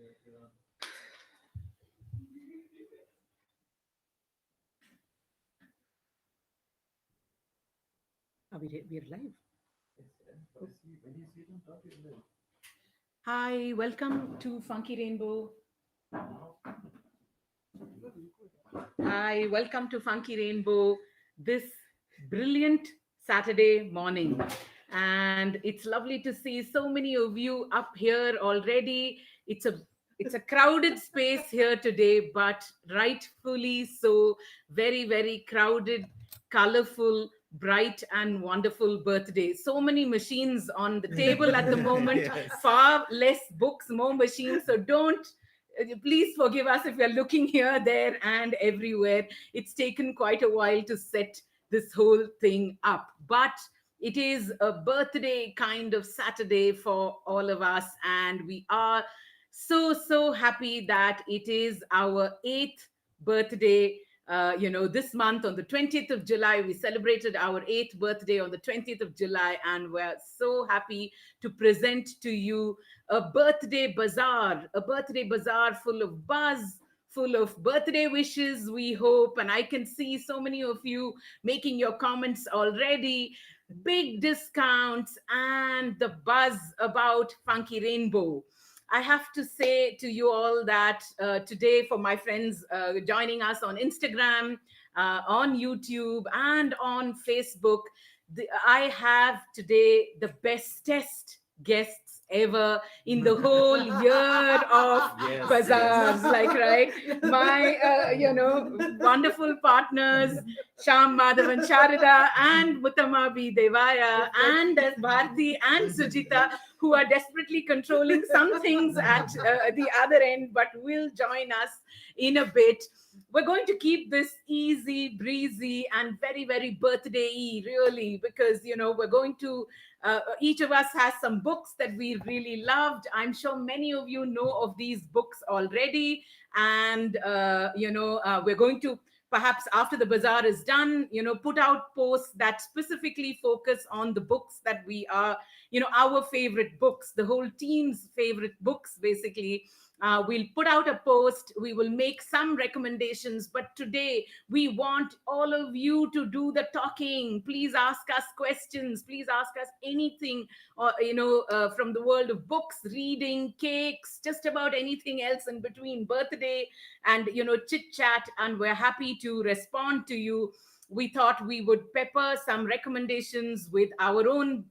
We're live. Hi, welcome to Funky Rainbow. Hi, welcome to Funky Rainbow this brilliant Saturday morning. And it's lovely to see so many of you up here already. It's a crowded space here today, but rightfully so. Very, very crowded, colorful, bright, and wonderful birthday. So many machines on the table at the moment, Yes. far less books, more machines. So don't please forgive us if we are looking here, there, and everywhere. It's taken quite a while to set this whole thing up, but it is a birthday kind of Saturday for all of us, and we are so happy that it is our eighth birthday. This month on the 20th of July, we celebrated our eighth birthday on the 20th of July, and we're so happy to present to you a birthday bazaar full of buzz, full of birthday wishes, we hope. And I can see so many of you making your comments already. Big discounts and the buzz about Funky Rainbow. I have to say to you all that today, for my friends joining us on Instagram, on YouTube, and on Facebook, I have today the bestest guests ever in the whole year of Yes, bazaars, like, right? My wonderful partners, Sham Madhavan Sharada and Muttamabi Devaya and Bharti and Sujita, who are desperately controlling some things at the other end, but will join us in a bit. We're going to keep this easy, breezy, and very, very birthday-y, really, because, we're going to, each of us has some books that we really loved. I'm sure many of you know of these books already. And, we're going to, perhaps after the bazaar is done, put out posts that specifically focus on the books that we are, our favorite books, the whole team's favorite books, basically. We'll put out a post. We will make some recommendations. But today, we want all of you to do the talking. Please ask us questions. Please ask us anything, or, from the world of books, reading, cakes, just about anything else in between, birthday and, chit chat. And we're happy to respond to you. We thought we would pepper some recommendations with our own,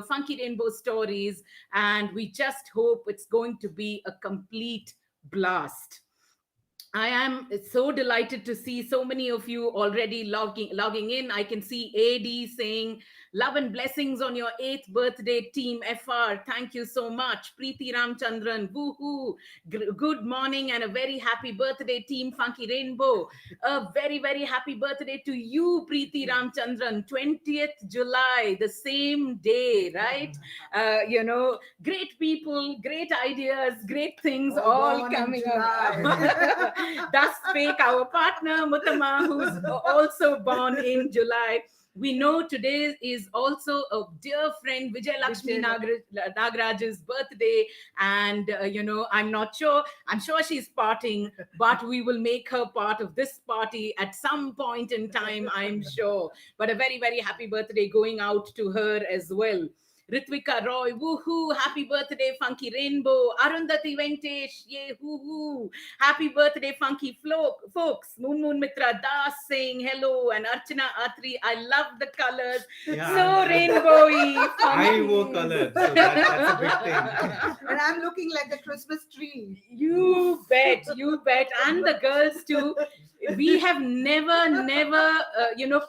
Funky Rainbow stories, and we just hope it's going to be a complete blast. I am so delighted to see so many of you already logging in. I can see AD saying, "Love and blessings on your eighth birthday, Team FR. Thank you so much." Preeti Ramchandran, woohoo. Good morning and a very happy birthday, Team Funky Rainbow. A very, very happy birthday to you, Preeti Ramchandran. 20th July, the same day, right? Great people, great ideas, great things all coming up. Thus spake our partner, Muttama, who's also born in July. We know today is also a dear friend, Vijay Lakshmi Nagaraj's birthday. And, I'm not sure. I'm sure she's partying, but we will make her part of this party at some point in time, I'm sure. But a very, very happy birthday going out to her as well. Ritvika Roy, woohoo, happy birthday, Funky Rainbow. Arundhati Venkatesh, yay, woohoo. Happy birthday, Funky folks. Moon Mitra Das saying hello, and Archana Atri, I love the colors. Yeah, So rainbowy. I wore colors, so that's a big thing. And I'm looking like a Christmas tree. You bet, you bet. And the girls too. We have never,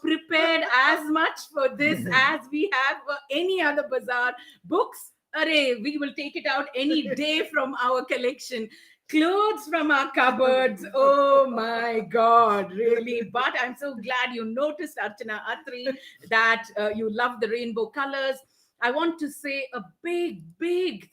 prepared as much for this as we have for any other bazaar. Books, array, we will take it out any day from our collection. Clothes from our cupboards. Oh my God, really. But I'm so glad you noticed, Archana Atri, that you love the rainbow colors. I want to say a big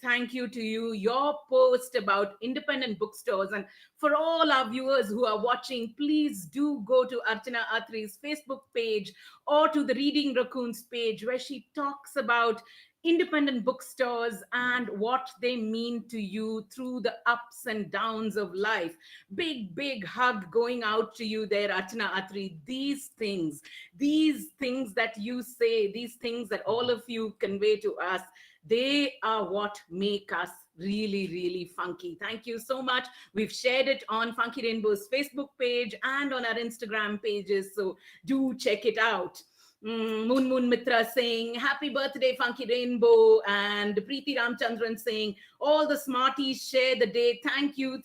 thank you to you. Your post about independent bookstores, and for all our viewers who are watching, please do go to Archana Atri's Facebook page or to the Reading Raccoons page, where she talks about independent bookstores and what they mean to you through the ups and downs of life. Big hug going out to you there, Archana Atri. These things that you say, these things that all of you convey to us, they are what make us really funky. Thank you so much. We've shared it on Funky Rainbow's Facebook page and on our Instagram pages, so do check it out. Moon Mitra saying happy birthday Funky Rainbow, and Preeti Ramchandran saying all the smarties share the day. Thank you.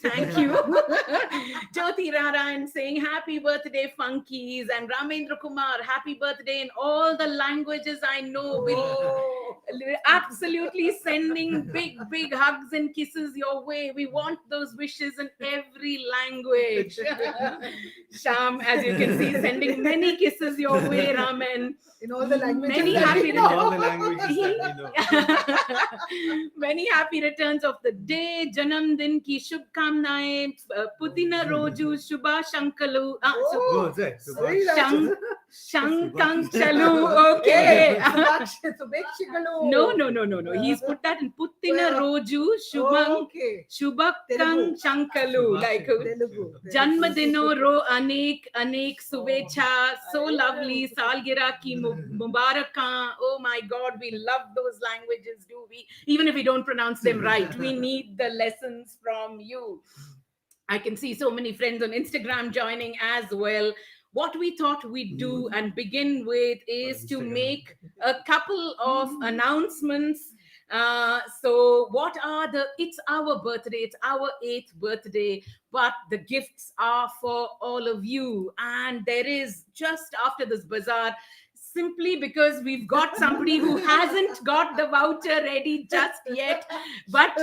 Jyoti Rarayan saying happy birthday Funkies, and Ramendra Kumar happy birthday in all the languages I know. We're absolutely sending big hugs and kisses your way. We want those wishes in every language. Sham, as you can see, sending many kisses your way, Raman. In all the languages. Many happy In all the languages that we know. Many happy returns of the day. Janam din ki shubhkamnaएं. Putina roju shubha shankalu. Oh, that's Sorry, Shankang chalu. Okay. Subhakshigalu. No. He's put that in Putina roju shubham Okay. shubhakang shankalu. Like Telugu. Janmadino ro anek suvecha. So lovely. Salgira ki mubaraka. Oh my God, we love those languages, do we? Even if we don't pronounce them right, we need the lessons from you. I can see so many friends on Instagram joining as well. What we thought we'd do and begin with is to make a couple of announcements. So what are it's our birthday, it's our 8th birthday, but the gifts are for all of you. And there is, just after this bazaar, simply because we've got somebody who hasn't got the voucher ready just yet, but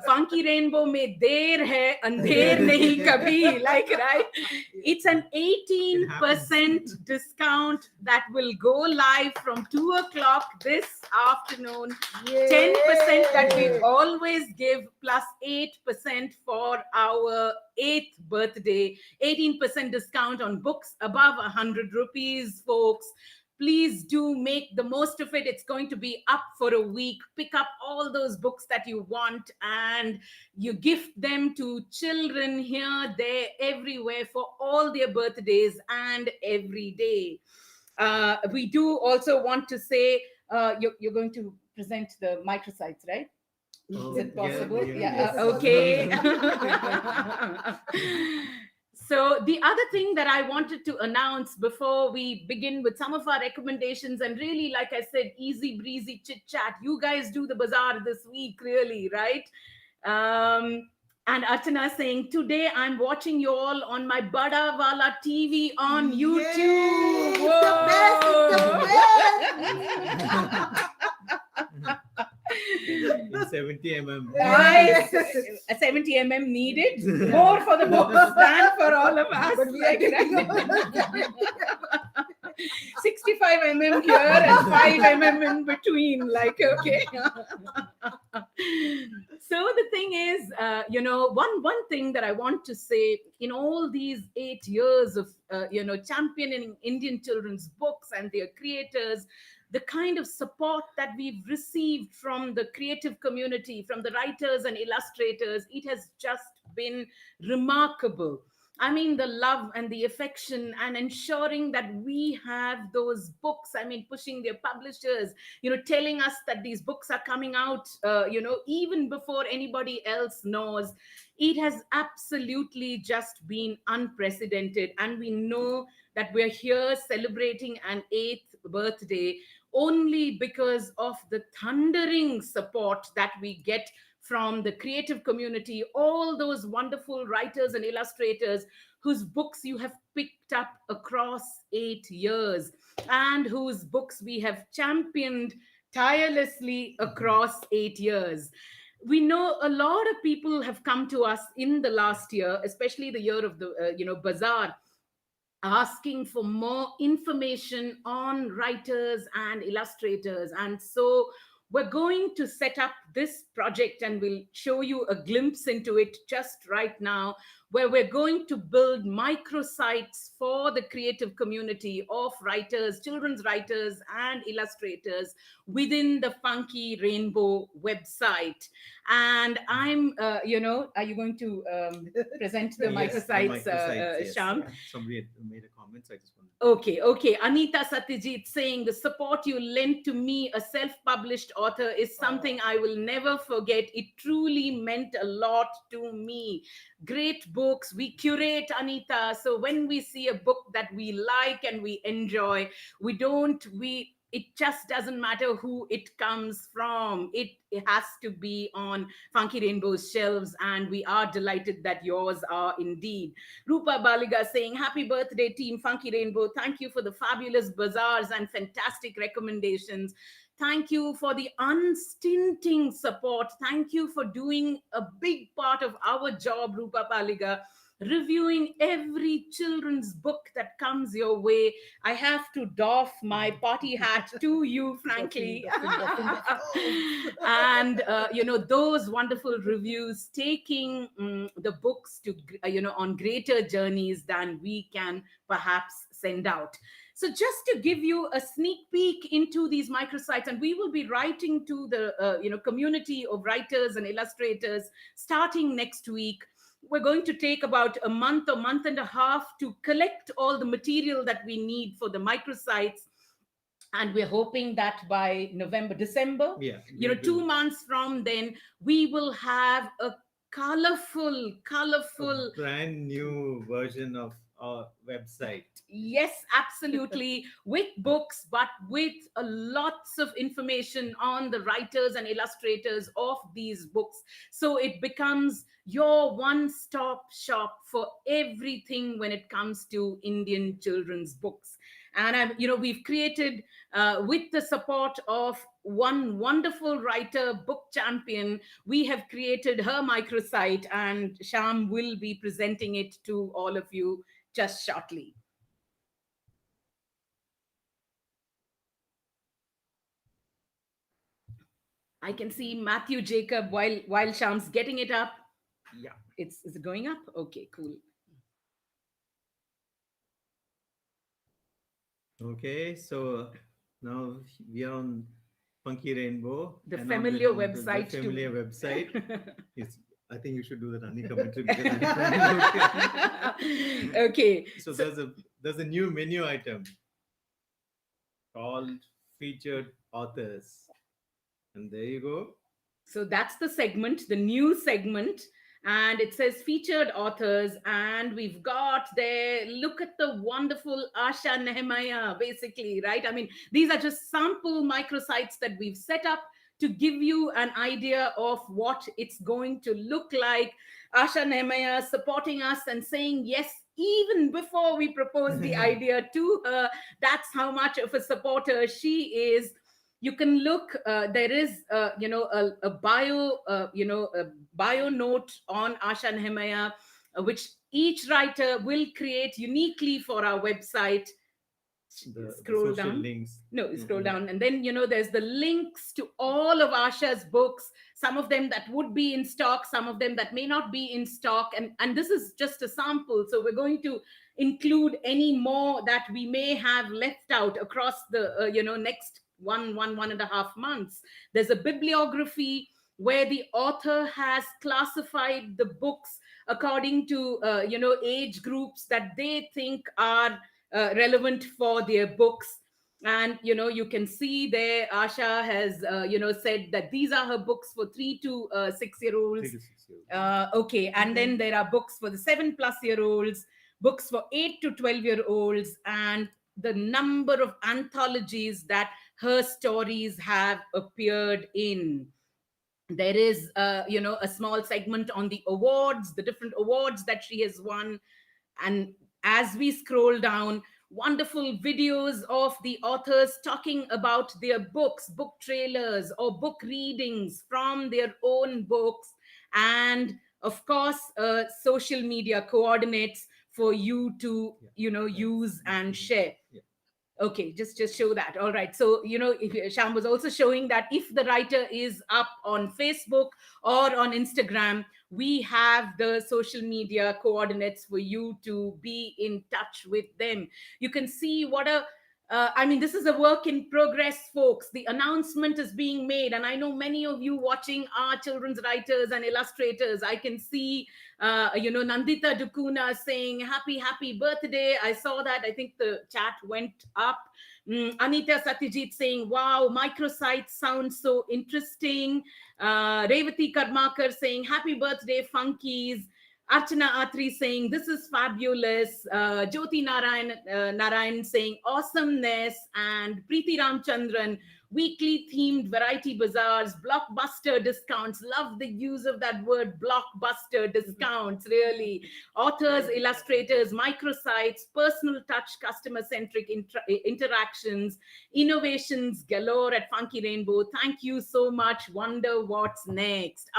Funky Rainbow mein der hai, andher nahi kabhi, like, right? It's an 18% discount that will go live from 2 o'clock this afternoon. 10% that we always give, plus 8% for our 8th birthday. 18% discount on books above 100 rupees, folks. Please do make the most of it. It's going to be up for a week. Pick up all those books that you want and you gift them to children here, there, everywhere for all their birthdays and every day. We do also want to say, you're going to present the microsites, right? Is it possible? Yes. Okay. So the other thing that I wanted to announce before we begin with some of our recommendations, and really, like I said, easy breezy chit chat. You guys do the bazaar this week, really, right? And Archana saying, today I'm watching you all on my Bada Wala TV on YouTube. Yay, it's the best. In 70 mm. Nice. 70 mm needed. More for the books than for all of us. But we are getting 65 mm here and 5 mm in between. Like, okay. So the thing is, one thing that I want to say, in all these 8 years of, championing Indian children's books and their creators, the kind of support that we've received from the creative community, from the writers and illustrators, it has just been remarkable. I mean, the love and the affection and ensuring that we have those books, pushing their publishers, telling us that these books are coming out, even before anybody else knows. It has absolutely just been unprecedented. And we know that we're here celebrating an 8th birthday only because of the thundering support that we get from the creative community, all those wonderful writers and illustrators whose books you have picked up across 8 years and whose books we have championed tirelessly across 8 years. We know a lot of people have come to us in the last year, especially the year of the bazaar, asking for more information on writers and illustrators. And so we're going to set up this project and we'll show you a glimpse into it just right now, where we're going to build microsites for the creative community of writers, children's writers, and illustrators within the Funky Rainbow website. And are you going to present the Yes, the microsites, microsites. Yes, Sham? yeah. Somebody had made a comment, so I just wanted. Okay, okay. Anita Satyajit saying the support you lent to me, a self published author, is something I will never forget. It truly meant a lot to me. Great books. We curate, Anita. So when we see a book that we like and we enjoy, it just doesn't matter who it comes from. It has to be on Funky Rainbow's shelves, and we are delighted that yours are indeed. Rupa Baliga saying, Happy birthday, Team Funky Rainbow. Thank you for the fabulous bazaars and fantastic recommendations. Thank you for the unstinting support. Thank you for doing a big part of our job, Rupa Baliga, reviewing every children's book that comes your way. I have to doff my party hat to you, frankly. And those wonderful reviews taking the books to on greater journeys than we can perhaps send out. So just to give you a sneak peek into these microsites, and we will be writing to the community of writers and illustrators starting next week. We're going to take about a month or month and a half to collect all the material that we need for the microsites. And we're hoping that by November, December, Yeah, 2 months from then, we will have a colorful, a brand new version of our website. yes, absolutely, with books, but with a lots of information on the writers and illustrators of these books. So it becomes your one-stop shop for everything when it comes to Indian children's books. And we've created, with the support of one wonderful writer, book champion, we have created her microsite, and Sham will be presenting it to all of you just shortly. I can see Matthew Jacob while Sham's getting it up. Yeah, is it going up? Okay, cool. Okay, so now we are on Funky Rainbow. The and familiar on website. The familiar too. website. I think you should do the running commentary. Because Okay. So there's a new menu item called featured authors. And there you go. So that's the segment, the new segment. And it says featured authors. And we've got there, look at the wonderful Asha Nehemiah, basically, right? I mean, these are just sample microsites that we've set up to give you an idea of what it's going to look like. Asha Nehemiah supporting us and saying yes, even before we proposed the idea to her. That's how much of a supporter she is. You can look, there is a bio a bio note on Asha Nehemiah, which each writer will create uniquely for our website. Scroll down. Links. No, scroll down. And then, there's the links to all of Asha's books, some of them that would be in stock, some of them that may not be in stock. And this is just a sample. So we're going to include any more that we may have left out across the, next one and a half months. There's a bibliography where the author has classified the books according to, age groups that they think are relevant for their books. And you can see there Asha has said that these are her books for 3 to 6 year olds. Okay, and then there are books for the 7+ year olds, books for 8 to 12 year olds, and the number of anthologies that her stories have appeared in. There is a small segment on the awards, the different awards that she has won. And as we scroll down, wonderful videos of the authors talking about their books, book trailers, or book readings from their own books, and of course social media coordinates for you to use and share. Okay, just show that. All right. So, if Sham was also showing that if the writer is up on Facebook or on Instagram, We have the social media coordinates for you to be in touch with them. You can see what a I mean, this is a work in progress, folks. The announcement is being made, and I know many of you watching are children's writers and illustrators. I can see, Nandita Dukuna saying happy birthday. I saw that. I think the chat went up. Anita Satyajit saying, wow, microsites sounds so interesting. Revati Karmakar saying, happy birthday, Funkies. Archana Atri saying, this is fabulous. Jyoti Narayan saying, awesomeness. And Preeti Ramchandran, weekly themed variety bazaars, blockbuster discounts. Love the use of that word, blockbuster discounts, really. Authors, illustrators, microsites, personal touch, customer centric interactions, innovations galore at Funky Rainbow. Thank you so much. Wonder what's next.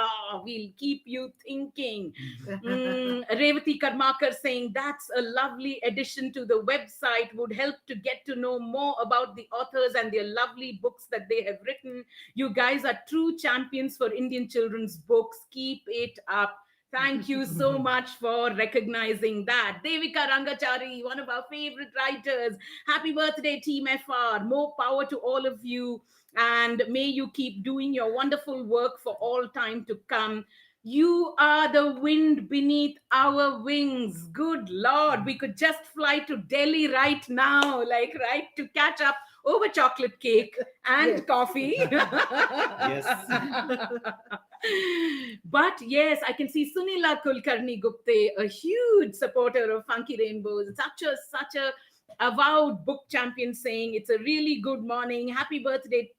We'll keep you thinking. Revati Karmakar saying that's a lovely addition to the website, would help to get to know more about the authors and their lovely books that they have written. You guys are true champions for Indian children's books. Keep it up. Thank you so much for recognizing that. Devika Rangachari, one of our favorite writers. Happy birthday, Team FR. More power to all of you. And may you keep doing your wonderful work for all time to come. You are the wind beneath our wings. Good Lord, we could just fly to Delhi right now, like, right, to catch up over chocolate cake and Yes. coffee. Yes. But yes, I can see Sunila Kulkarni Gupte, a huge supporter of Funky Rainbows. Such a avowed book champion, saying it's a really good morning. Happy birthday,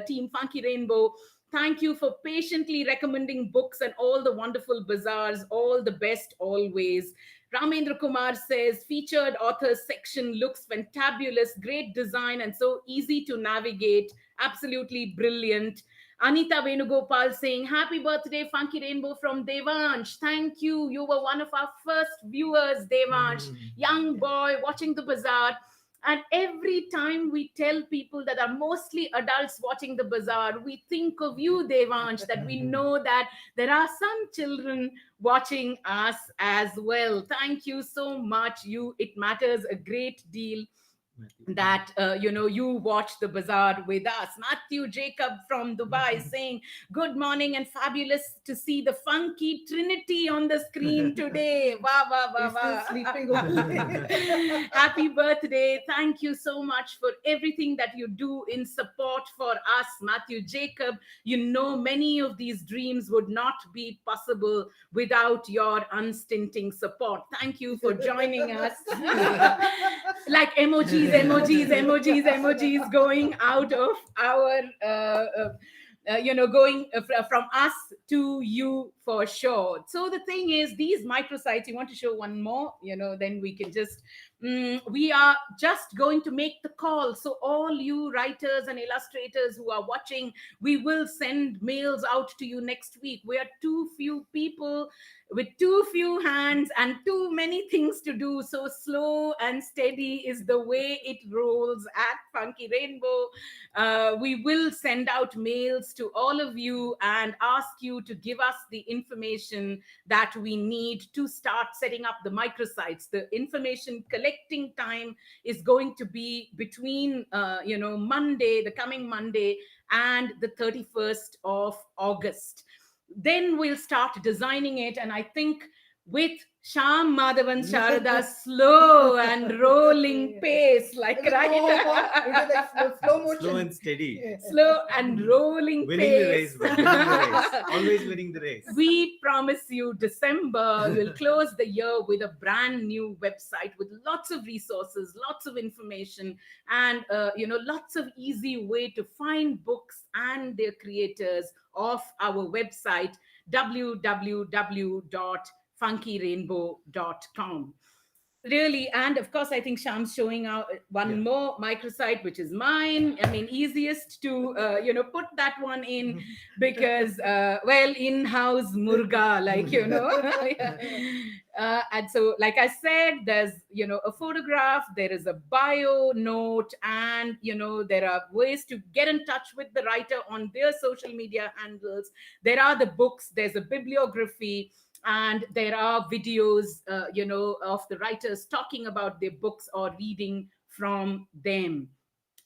Team Funky Rainbow. Thank you for patiently recommending books and all the wonderful bazaars. All the best always. Ramendra Kumar says, featured authors section looks fantabulous, great design and so easy to navigate. Absolutely brilliant. Anita Venugopal saying, happy birthday, Funky Rainbow from Devansh. Thank you. You were one of our first viewers, Devansh. Young boy watching the bazaar. And every time we tell people that are mostly adults watching the bazaar, we think of you, Devansh, that we know that there are some children watching us as well. Thank you so much. It matters a great deal that you watch the bazaar with us. Matthew Jacob from Dubai saying, good morning and fabulous to see the funky trinity on the screen today. Wow, wow, wow, He's still wow. sleeping only. Happy birthday. Thank you so much for everything that you do in support for us, Matthew Jacob. You know, many of these dreams would not be possible without your unstinting support. Thank you for joining us. Like emojis going out of our going from us to you for sure. So the thing is, these microsites, you want to show one more, then we can just we are just going to make the call. So all you writers and illustrators who are watching, we will send mails out to you next week. We are too few people with too few hands and too many things to do. So slow and steady is the way it rolls at Funky Rainbow. We will send out mails to all of you and ask you to give us the information that we need to start setting up the microsites. The information collecting time is going to be between, Monday, the coming Monday, and the 31st of August. Then we'll start designing it. And I think with Sham Madhavan Sharada's slow and rolling pace, like, right? Slow motion. Slow and steady. Yes. Slow and rolling Winning the pace. race, bro. Winning the race. Always winning the race. We promise you, December, we'll close the year with a brand new website with lots of resources, lots of information, and lots of easy way to find books and their creators off our website, www.funkyrainbow.com. Really, and of course I think Sham's showing out one Yeah. more microsite, which is mine. I mean, easiest to put that one in, because well, in-house murga, like, yeah. And so, like I said, there's a photograph, there is a bio note, and there are ways to get in touch with the writer on their social media handles. There are the books, there's a bibliography, and there are videos of the writers talking about their books or reading from them.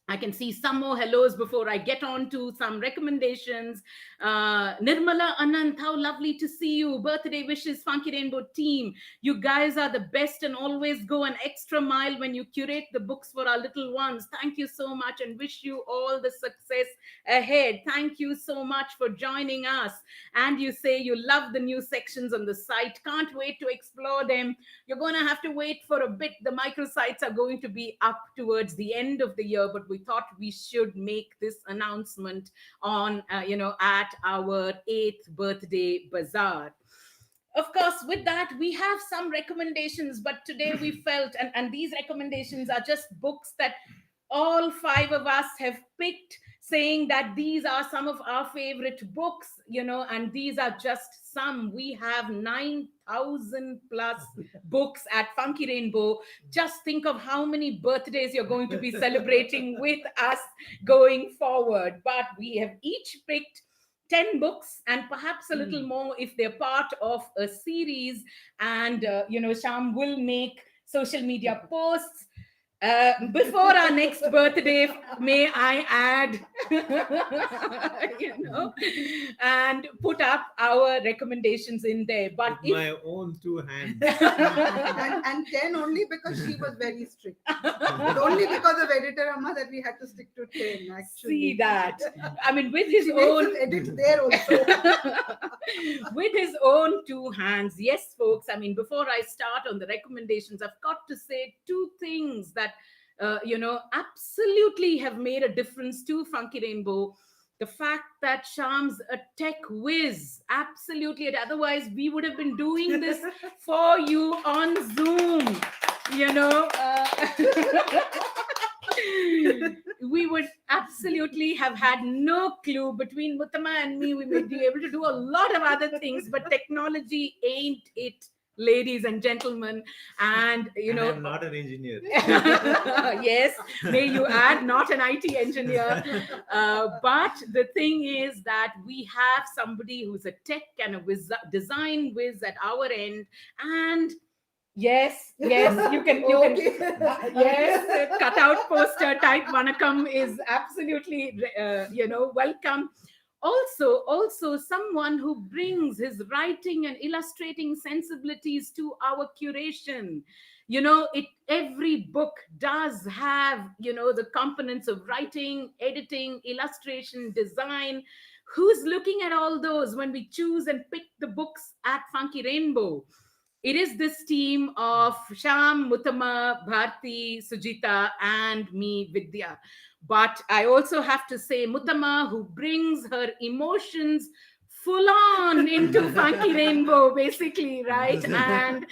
I can see some more hellos before I get on to some recommendations. Nirmala Anant, how lovely to see you. Birthday wishes, Funky Rainbow team. You guys are the best and always go an extra mile when you curate the books for our little ones. Thank you so much and wish you all the success ahead. Thank you so much for joining us. And you say you love the new sections on the site. Can't wait to explore them. You're going to have to wait for a bit. The microsites are going to be up towards the end of the year, but we thought we should make this announcement on, at our 8th birthday bazaar. Of course, with that, we have some recommendations, but today we felt, and these recommendations are just books that all five of us have picked, saying that these are some of our favorite books, and these are just some. We have 9,000 plus books at Funky Rainbow. Just think of how many birthdays you're going to be celebrating with us going forward. But we have each picked 10 books and perhaps a little more if they're part of a series. And, Sham will make social media posts. Before our next birthday, may I add, and put up our recommendations in there. But With my own two hands. and 10 only because she was very strict. But only because of editor Amma that we had to stick to 10, actually. See that. I mean, with his She makes own us edit there also. with his own two hands. Yes, folks. I mean, before I start on the recommendations, I've got to say two things that absolutely have made a difference to Funky Rainbow. The fact that Sham's a tech whiz, absolutely. Otherwise, we would have been doing this for you on Zoom. We would absolutely have had no clue. Between Muttama and me, we may be able to do a lot of other things, but technology ain't it, ladies and gentlemen. And I'm not an engineer. yes, may you add, not an IT engineer. But the thing is that we have somebody who's a tech and a design whiz at our end. And yes, you can Okay. yes, cutout poster type Vanakam is absolutely welcome. Also someone who brings his writing and illustrating sensibilities to our curation. Every book does have the components of writing, editing, illustration, design. Who's looking at all those when we choose and pick the books at Funky Rainbow? It is this team of Sham, Muttama, Bharti, Sujita, and me, Vidya. But I also have to say Muttama, who brings her emotions full on into Funky Rainbow, basically, right? And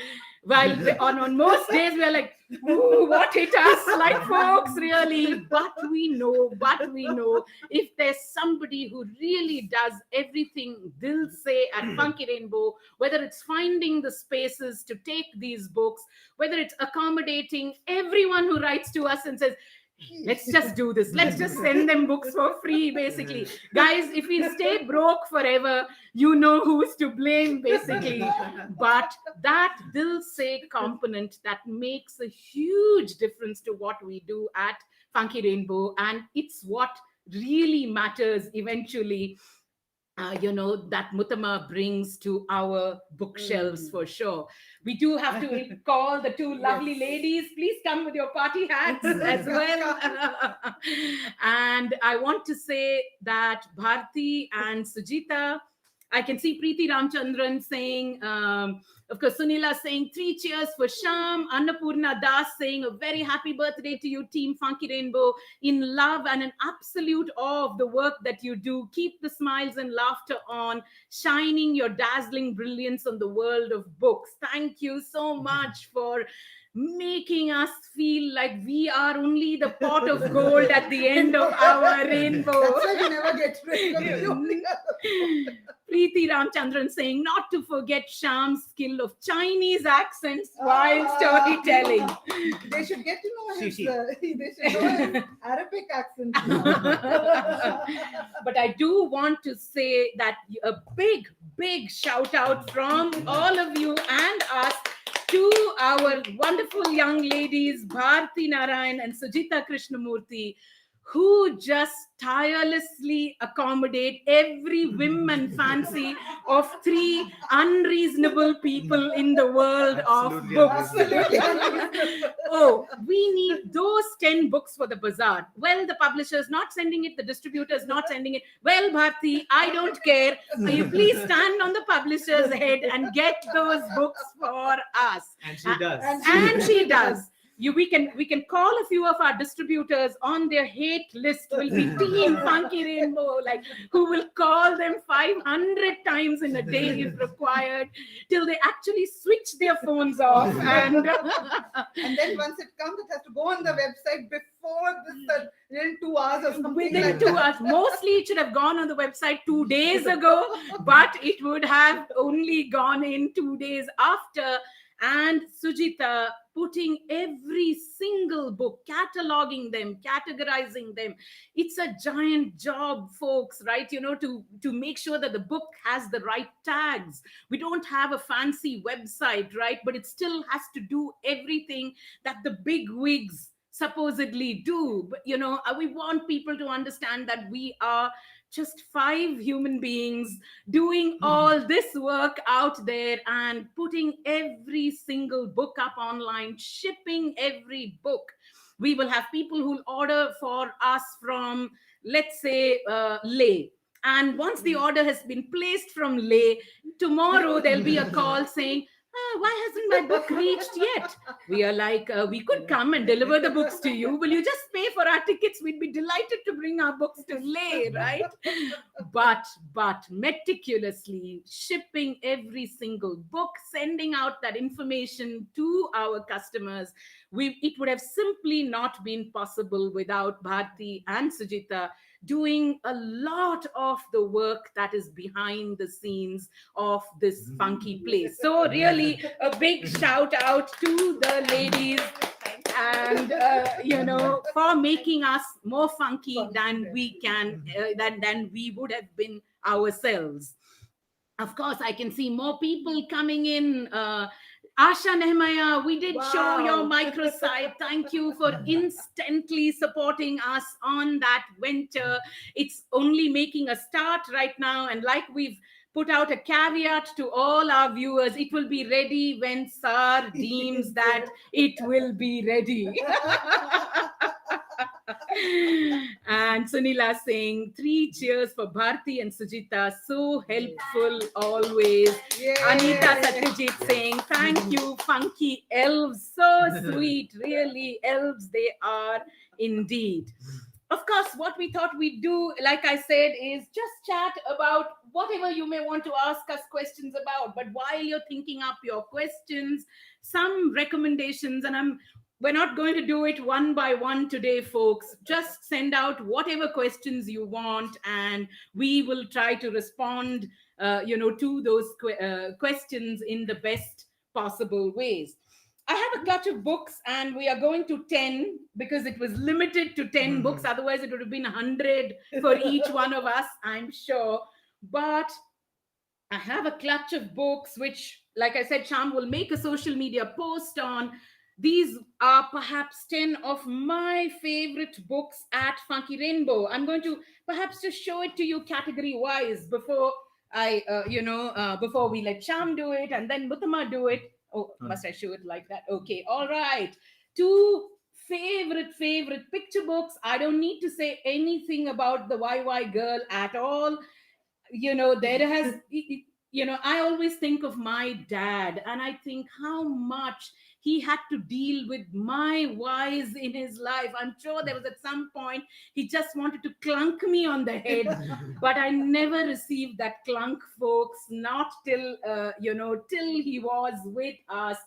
while on most days we're like, ooh, what hit us, like, folks, really? But we know, if there's somebody who really does everything they'll say at Funky Rainbow, whether it's finding the spaces to take these books, whether it's accommodating everyone who writes to us and says, let's just do this, let's just send them books for free, basically. Guys, if we stay broke forever, you know who's to blame, basically. But that dil say component, that makes a huge difference to what we do at Funky Rainbow, and it's what really matters eventually, that Muttama brings to our bookshelves for sure. We do have to call the two lovely ladies. Please come with your party hats as well. And I want to say that Bharti and Sujita, I can see Preeti Ramchandran saying, of course, Sunila saying 3 cheers for Sham. Annapurna Das saying a very happy birthday to you, Team Funky Rainbow. In love and an absolute awe of the work that you do. Keep the smiles and laughter on, shining your dazzling brilliance on the world of books. Thank you so much for making us feel like we are only the pot of gold at the end of our rainbow. That's why we never get rid of you. Preeti Ramchandran saying, not to forget Sham's skill of Chinese accents while storytelling. They should get to know his, Shishi. they should know his Arabic accent now. But I do want to say that a big shout out from all of you and us to our wonderful young ladies, Bharti Narayan and Sujita Krishnamurthy, who just tirelessly accommodate every whim and fancy of three unreasonable people in the world Absolutely of books. Absolutely. Oh, we need those 10 books for the bazaar. Well, the publisher's not sending it, the distributor's not sending it. Well, Bharti, I don't care. So you please stand on the publisher's head and get those books for us. And she does. And she does. We can call a few of our distributors on their hate list. Will be Team Funky Rainbow, like who will call them 500 times in a day if required, till they actually switch their phones off. And And then once it comes, it has to go on the website before this within 2 hours or something. within like 2 that. hours, mostly it should have gone on the website 2 days ago, but it would have only gone in 2 days after. And Sujita putting every single book, cataloging them, categorizing them. It's a giant job, folks, right? You know, to make sure that the book has the right tags. We don't have a fancy website, right? But it still has to do everything that the big wigs supposedly do. But, you know, we want people to understand that we are just 5 human beings doing all this work out there and putting every single book up online, shipping every book. We will have people who'll order for us from, let's say, Leh. And once the order has been placed from Leh, tomorrow there'll be a call saying, why hasn't my book reached yet? We are like, we could come and deliver the books to you. Will you just pay for our tickets? We'd be delighted to bring our books to Leh, right? But meticulously shipping every single book, sending out that information to our customers. It would have simply not been possible without Bharti and Sujita doing a lot of the work that is behind the scenes of this funky place. So really a big shout out to the ladies and for making us more funky than we can than we would have been ourselves. Of course, I can see more people coming in. Asha Nehmaya, we did show your microsite. Thank you for instantly supporting us on that venture. It's only making a start right now. And like we've put out a caveat to all our viewers, it will be ready when SAR deems that it will be ready. And Sunila saying 3 cheers for Bharti and Sujita, so helpful always. Yay. Anita Satyajit saying thank you, funky elves, so sweet, really elves they are indeed. Of course, what we thought we'd do, like I said, is just chat about whatever you may want to ask us questions about. But while you're thinking up your questions, some recommendations, and we're not going to do it one by one today, folks. Just send out whatever questions you want, and we will try to respond, to those questions in the best possible ways. I have a clutch of books, and we are going to 10 because it was limited to 10 books. Otherwise, it would have been 100 for each one of us, I'm sure. But I have a clutch of books, which, like I said, Sham will make a social media post on. These are perhaps 10 of my favorite books at Funky Rainbow. I'm going to perhaps just show it to you category-wise before before we let Sham do it and then Muttama do it. Oh, must I show it like that? Okay, all right. 2 favorite picture books. I don't need to say anything about the YY girl at all. I always think of my dad, and I think how much he had to deal with my whys in his life. I'm sure there was at some point he just wanted to clunk me on the head, but I never received that clunk, folks, not till he was with us.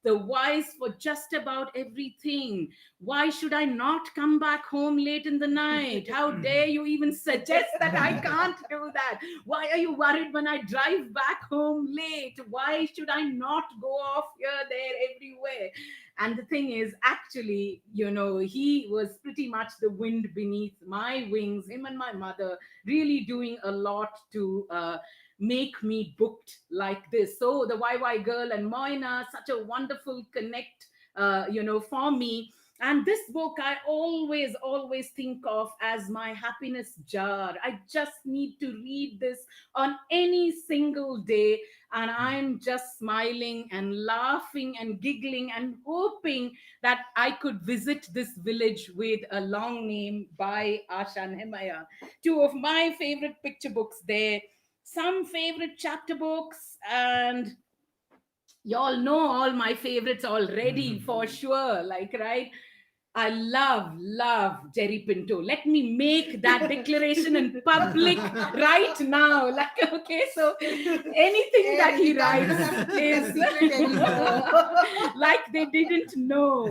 the whys for just about everything. Why should I not come back home late in the night? How dare you even suggest that I can't do that? Why are you worried when I drive back home late? Why should I not go off here, there, everywhere? And the thing is, actually, he was pretty much the wind beneath my wings, him and my mother, really doing a lot to make me booked like this. So the YY girl and Moina, such a wonderful connect, for me. And this book I always think of as my happiness jar. I just need to read this on any single day, and I'm just smiling and laughing and giggling and hoping that I could visit this village with a long name by Asha and Himaya. Two of my favorite picture books there, some favorite chapter books, and y'all know all my favorites already for sure. Like, right? I love Jerry Pinto. Let me make that declaration in public right now. Like, okay, so anything that he writes is like they didn't know.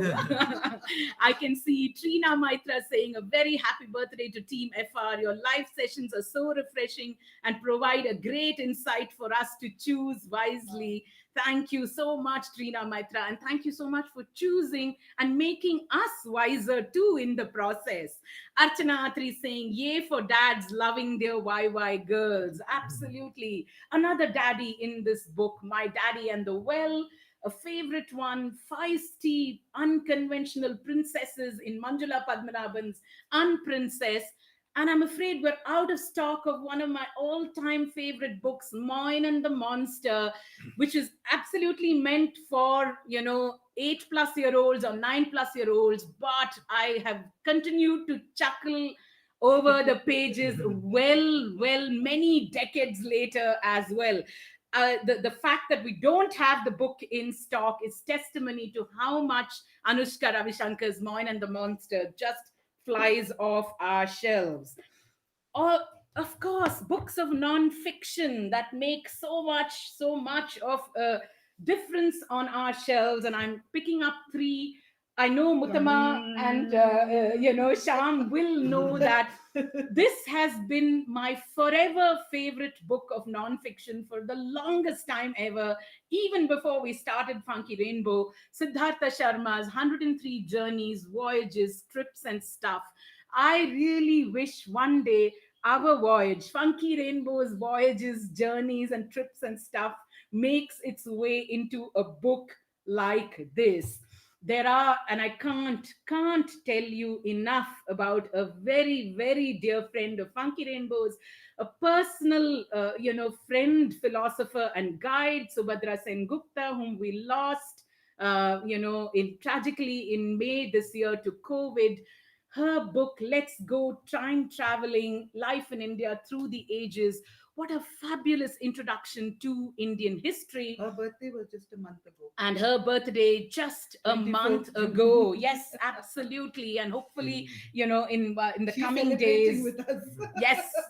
I can see Trina Maitra saying a very happy birthday to Team FR. Your live sessions are so refreshing and provide a great insight for us to choose wisely. Thank you so much, Trina Maitra, and thank you so much for choosing and making us wiser too in the process. Archana Atri saying, yay for dads loving their YY girls. Absolutely. Another daddy in this book, My Daddy and the Well, a favorite one, feisty, unconventional princesses in Manjula Padmanabhan's Unprincess. And I'm afraid we're out of stock of one of my all-time favorite books, Moin and the Monster, which is absolutely meant for, 8+ year olds or 9+ year olds. But I have continued to chuckle over the pages many decades later as well. The fact that we don't have the book in stock is testimony to how much Anushka Ravishankar's Moin and the Monster just flies off our shelves. Or, of course, books of non-fiction that make so much of a difference on our shelves. And I'm picking up three. I know Muttama and Sham will know that this has been my forever favorite book of non-fiction for the longest time ever, even before we started Funky Rainbow. Siddhartha Sharma's 103 Journeys, Voyages, Trips and Stuff. I really wish one day our voyage, Funky Rainbow's voyages, journeys and trips and stuff, makes its way into a book like this. There are, and I can't tell you enough about a very, very dear friend of Funky Rainbows, a personal, friend, philosopher and guide, Subhadra Sen Gupta, whom we lost, tragically in May this year to COVID. Her book, Let's Go Time Traveling, Life in India Through the Ages. What a fabulous introduction to Indian history. Her birthday was just a month ago. And her birthday just a month ago. Yes, absolutely. And hopefully, in the She's coming celebrating days. with us.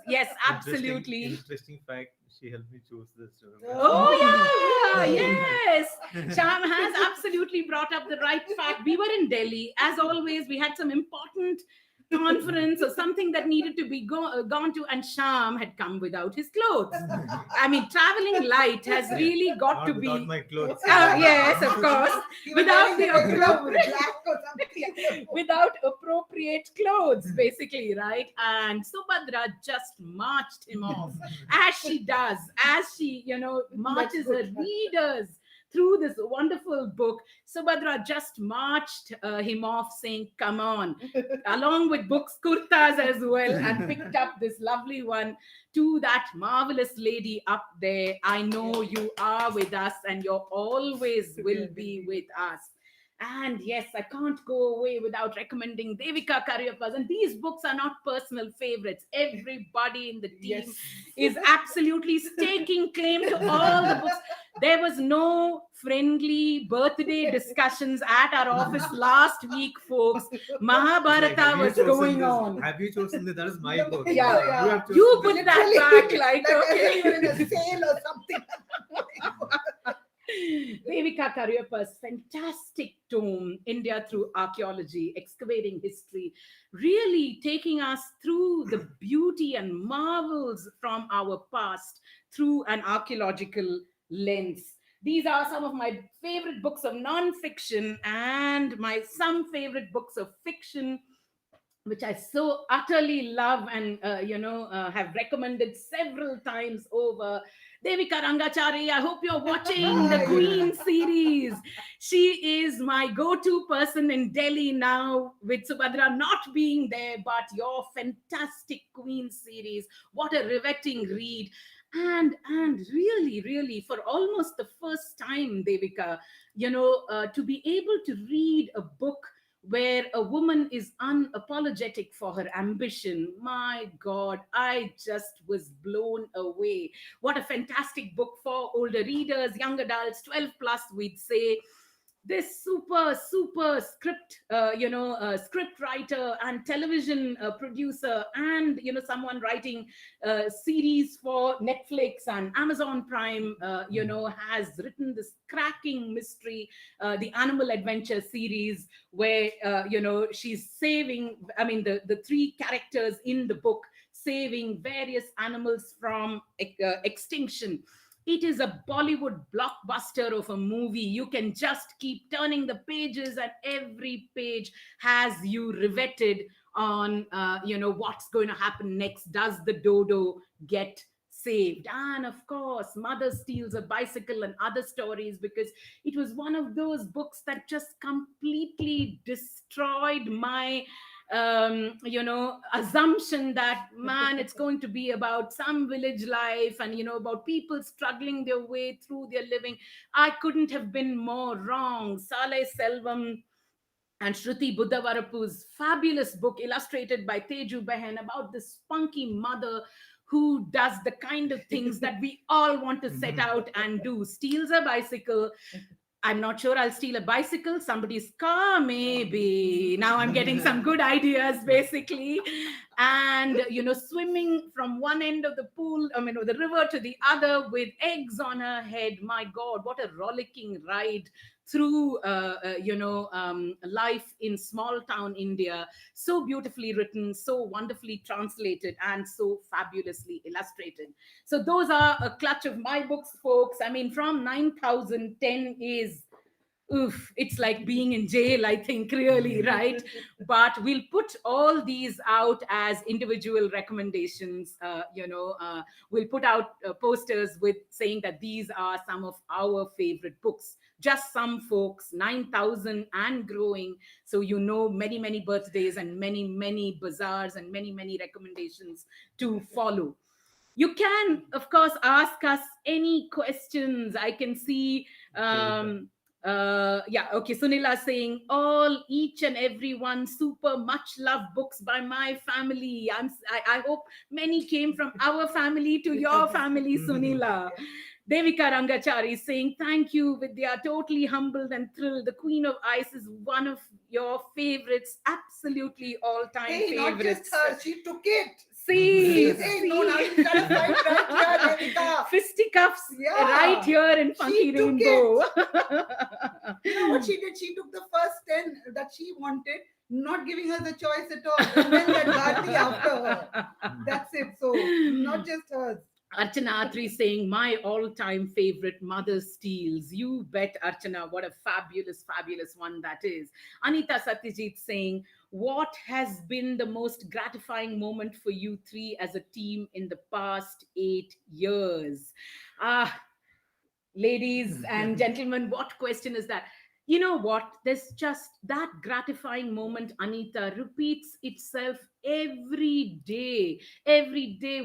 Yes, absolutely. Interesting fact. She helped me choose this. Oh yeah, yes. Sham has absolutely brought up the right fact. We were in Delhi. As always, we had some important conference or something that needed to be gone to, and Sham had come without his clothes. I mean, traveling light has really got Not to be. without my clothes. Yes, of course. He was Without wearing the a glove, appropriate, black or something. without appropriate clothes, basically, right? And Subhadra just marched him off, as she does, as she, marches her readers through this wonderful book. Subhadra just marched him off saying, come on, along with books, kurtas as well, and picked up this lovely one. To that marvelous lady up there, I know you are with us and you always will be with us. And yes, I can't go away without recommending Devika Karyappa's. And these books are not personal favorites. Everybody in the team is absolutely staking claim to all the books. There was no friendly birthday discussions at our office last week, folks. Mahabharata was going on. Have you chosen this? That is my book. Yeah. You You put that back like, Like okay. you're in a sale or something. Devika Karyapa's fantastic tome, India Through Archaeology, Excavating History, really taking us through the beauty and marvels from our past through an archaeological lens. These are some of my favorite books of non-fiction and my some favorite books of fiction, which I so utterly love and have recommended several times over. Devika Rangachari, I hope you're watching the Queen series. She is my go-to person in Delhi now, with Subhadra not being there, but your fantastic Queen series. What a riveting read. And really, really, for almost the first time, Devika, to be able to read a book where a woman is unapologetic for her ambition. My God, I just was blown away. What a fantastic book for older readers, young adults, 12 plus, we'd say. This super script script writer and television producer, and someone writing series for Netflix and Amazon Prime, has written this cracking mystery, the Animal Adventure series, where she's saving, I mean, the three characters in the book saving various animals from extinction. It is a Bollywood blockbuster of a movie. You can just keep turning the pages, and every page has you riveted on, what's going to happen next. Does the dodo get saved? And of course, Mother Steals a Bicycle and other stories, because it was one of those books that just completely destroyed my assumption that, man, it's going to be about some village life and about people struggling their way through their living. I couldn't have been more wrong. Saleh Selvam and Shruti Buddhavarapu's fabulous book, illustrated by Teju Behan, about this spunky mother who does the kind of things that we all want to set out and do. Steals a bicycle. I'm not sure I'll steal a bicycle, somebody's car, maybe. Now I'm getting some good ideas, basically. And, swimming from one end of the pool, or the river, to the other with eggs on her head. My God, what a rollicking ride through, life in small town India. So beautifully written, so wonderfully translated, and so fabulously illustrated. So those are a clutch of my books, folks. I mean, from 9,010 is, oof, it's like being in jail, I think, really, right? But we'll put all these out as individual recommendations. We'll put out posters with saying that these are some of our favorite books. Just some, folks, 9,000 and growing. So, many, many birthdays and many, many bazaars and many, many recommendations to follow. You can, of course, ask us any questions. I can see, yeah, okay, Sunila saying, all, each and every one, super much loved books by my family. I hope many came from our family to your family, Sunila. Devika Rangachari saying, thank you, Vidya, totally humbled and thrilled. The Queen of Ice is one of your favorites, absolutely all-time Hey, not favorites. just her, she took it. See, She's saying, no, now you gotta fight right here, Devika. Fisticuffs Yeah. right here in Funky She took Rainbow. You know what she did? She took the first 10 that she wanted, not giving her the choice at all, and then let Bharti after her. That's it. So, not just hers. Archana Atri saying, my all-time favorite, Mother Steals. You bet, Archana. What a fabulous, fabulous one that is. Anita Satyajit saying, what has been the most gratifying moment for you three as a team in the past 8 years? Ah, ladies and gentlemen, what question is that? You know what? There's just that gratifying moment, Anita, repeats itself every day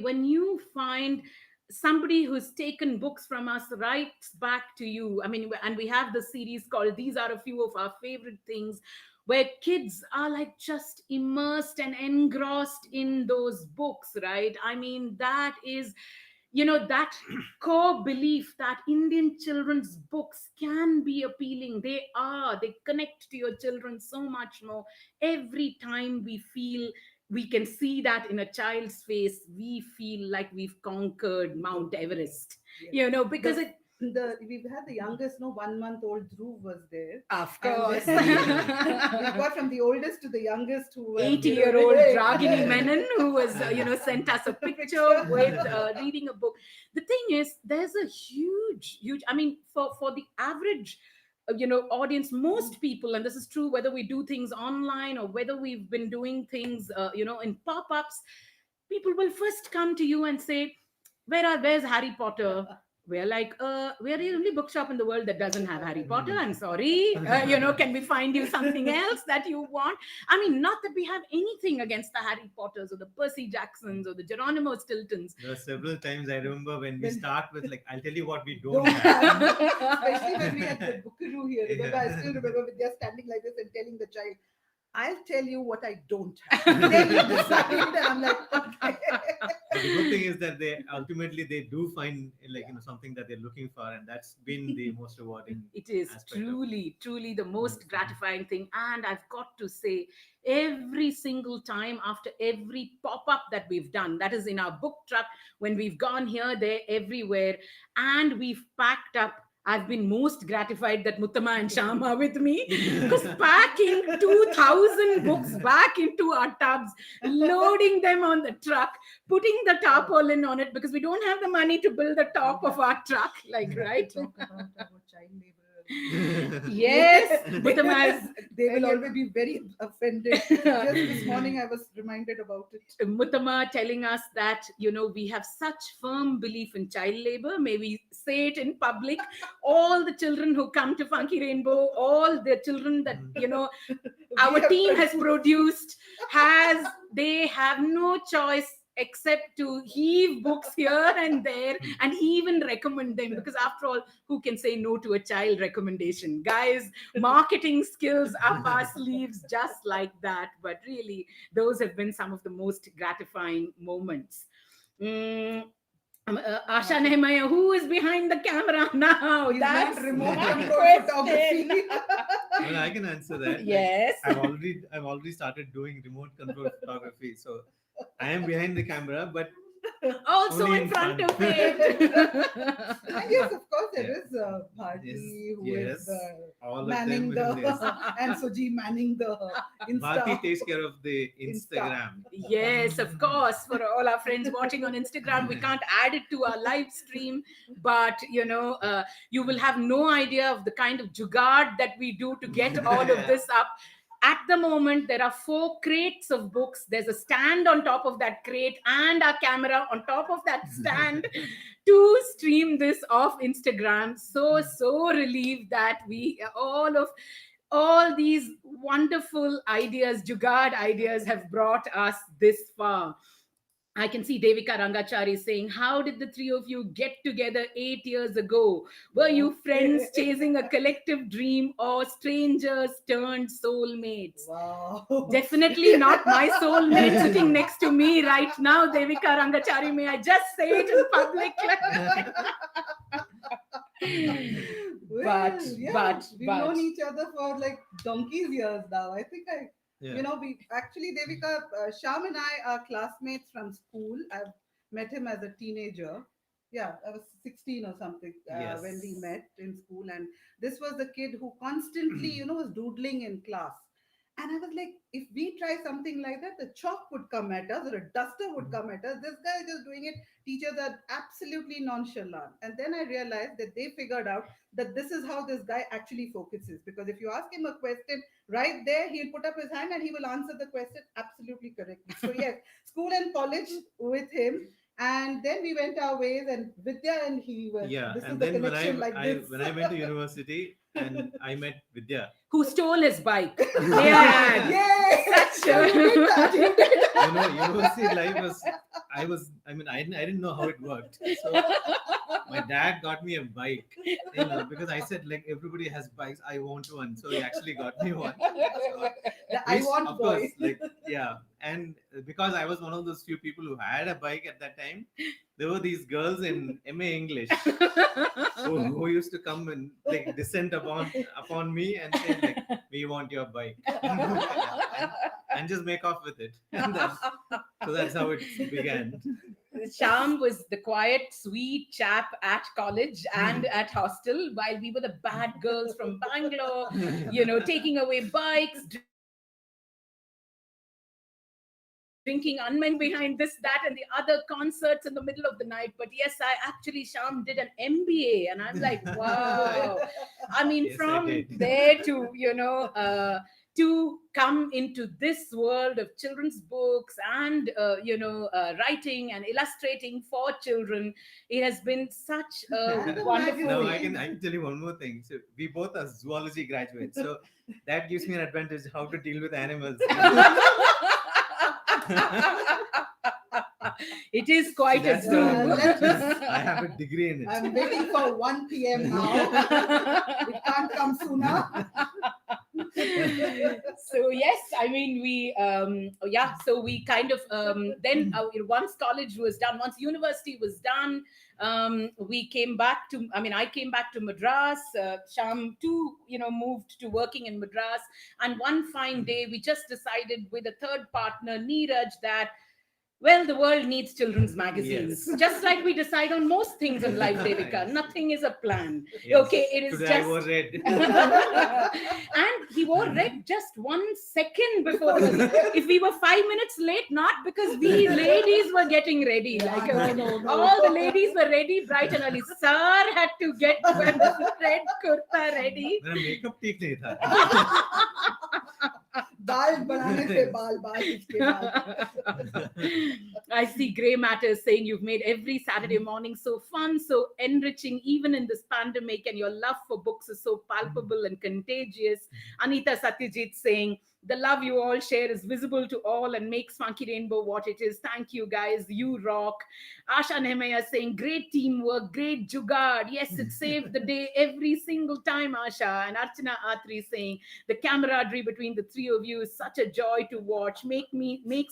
when you find somebody who's taken books from us writes back to you. I mean, and we have the series called These Are a Few of Our Favorite Things, where kids are like just immersed and engrossed in those books, right? I mean, that is, that core belief that Indian children's books can be appealing. They connect to your children so much more. Every time we can see that in a child's face, we feel like we've conquered Mount Everest, because we've had the youngest, no, 1 month old Dhruv was there. Of And course. we've got from the oldest to the youngest who were 80-year-old Ragini Menon, who was, sent us a picture with reading a book. The thing is, there's a huge, I mean, for the average, audience, most people, and this is true whether we do things online or whether we've been doing things, in pop-ups, people will first come to you and say, where's Harry Potter? We're like, we're the only bookshop in the world that doesn't have Harry Potter. I'm sorry. Can we find you something else that you want? I mean, not that we have anything against the Harry Potters or the Percy Jacksons or the Geronimo Stiltons. There are several times I remember when we start with, like, I'll tell you what we don't don't have. have. Especially when we had the Bookaroo here. Remember, I Yeah. still remember Vidya standing like this and telling the child, I'll tell you what I don't have. Then you decide. And I'm like, okay. But the good thing is that they ultimately they do find, like, something that they're looking for, and that's been the most rewarding. It is aspect of- truly the most Mhm. gratifying thing. And I've got to say, every single time after every pop-up that we've done, that is in our book truck, when we've gone here, there, everywhere, and we've packed up, I've been most gratified that Muttama and Sham are with me, because packing 2,000 books back into our tubs, loading them on the truck, putting the tarpaulin on it, because we don't have the money to build the top of our truck, like, right? Talk about our child laborers. Yes, Muttama is They will always be very offended. Just this morning, I was reminded about it. Muttama telling us that, we have such firm belief in child labor. May we say it in public. All the children who come to Funky Rainbow, all the children that, our We have team has produced- produced, they have no choice except to heave books here and there and even recommend them, because after all, who can say no to a child recommendation? Guys, marketing skills up our sleeves just like that. But really, those have been some of the most gratifying moments. Asha Nehmaya, who is behind the camera now? He's That's not remote my control question. photography. Well, I can answer that. Like, Yes. I've already started doing remote control photography, so I am behind the camera, but Also Only in in front front. of it. And yes, of course, there Yeah. is Bharti who is yes, all of manning them. Yes. and Suji manning the Insta. Bharti takes care of the Insta. Instagram. Yes, of course. For all our friends watching on Instagram, we can't add it to our live stream, but you will have no idea of the kind of jugaad that we do to get all of this up. At the moment, there are 4 crates of books. There's a stand on top of that crate and a camera on top of that stand to stream this off Instagram. So relieved that we all these wonderful ideas, jugaad ideas, have brought us this far. I can see Devika Rangachari saying, how did the three of you get together 8 years ago? Were you friends chasing a collective dream or strangers turned soulmates? Wow. Definitely not my soulmate sitting next to me right now, Devika Rangachari. May I just say it in public? Well, but we've known each other for like donkey's years now. I think Yeah. we actually, Devika, Sham and I are classmates from school. I've met him as a teenager. Yeah, I was 16 or something Yes. when we met in school. And this was the kid who constantly, was doodling in class. And I was like, if we try something like that, the chalk would come at us or a duster would come at us. This guy is just doing it. Teachers are absolutely nonchalant. And then I realized that they figured out that this is how this guy actually focuses. Because if you ask him a question right there, he'll put up his hand and he will answer the question absolutely correctly. So, yes, school and college with him. And then we went our ways, and Vidya and he were. Yeah, This is and the then connection like this. when I went to university and I met Vidya. Who stole his bike? May I add? Yay! Such a- You did that, you did that. University life was. I didn't know how it worked. So my dad got me a bike, because I said, like, everybody has bikes, I want one. So he actually got me one. So, The I which, want of boy. course, like, yeah. And because I was one of those few people who had a bike at that time, there were these girls in MA English who used to come and like descend upon me and say, like, we want your bike. and just make off with it. So that's how it began. Sham was the quiet, sweet chap at college and at hostel, while we were the bad girls from Bangalore, taking away bikes, drinking unmentioned behind this, that, and the other concerts in the middle of the night. But yes, I actually, Sham did an MBA. And I'm like, wow. I mean, from there to, Yes, I did. to come into this world of children's books and writing and illustrating for children, it has been such a And the wonderful. Now magazine. I can tell you one more thing. So we both are zoology graduates, so that gives me an advantage how to deal with animals. It is See, quite a that's what I'm zoo. good Let at. us. I have a degree in it. I'm waiting for 1 p.m. now. It can't come sooner. So yes, I mean, so we kind of then once college was done, once university was done, we came back to, I mean, I came back to Madras. Sham too, moved to working in Madras. And one fine day we just decided with a third partner, Neeraj, that, well, the world needs children's magazines. Yes. Just like we decide on most things in life, Devika. Yes. Nothing is a plan. Yes. Okay, it is Today I just. wore red. And he wore red just 1 second before if we were 5 minutes late, not because we ladies were getting ready. Yeah, Like no. all the ladies were ready bright and early. Sir had to get the red kurta ready. मेरा makeup ठीक नहीं था. बाल बनाने थे बाल इसके बाद. I see Grey Matters saying you've made every Saturday morning so fun, so enriching, even in this pandemic, and your love for books is so palpable and contagious. Anita Satyajit saying, the love you all share is visible to all and makes Funky Rainbow what it is. Thank you, guys. You rock. Asha Nehemiah saying, great teamwork, great jugaad. Yes, it saved the day every single time, Asha. And Archana Atri saying, the camaraderie between the three of you is such a joy to watch. Makes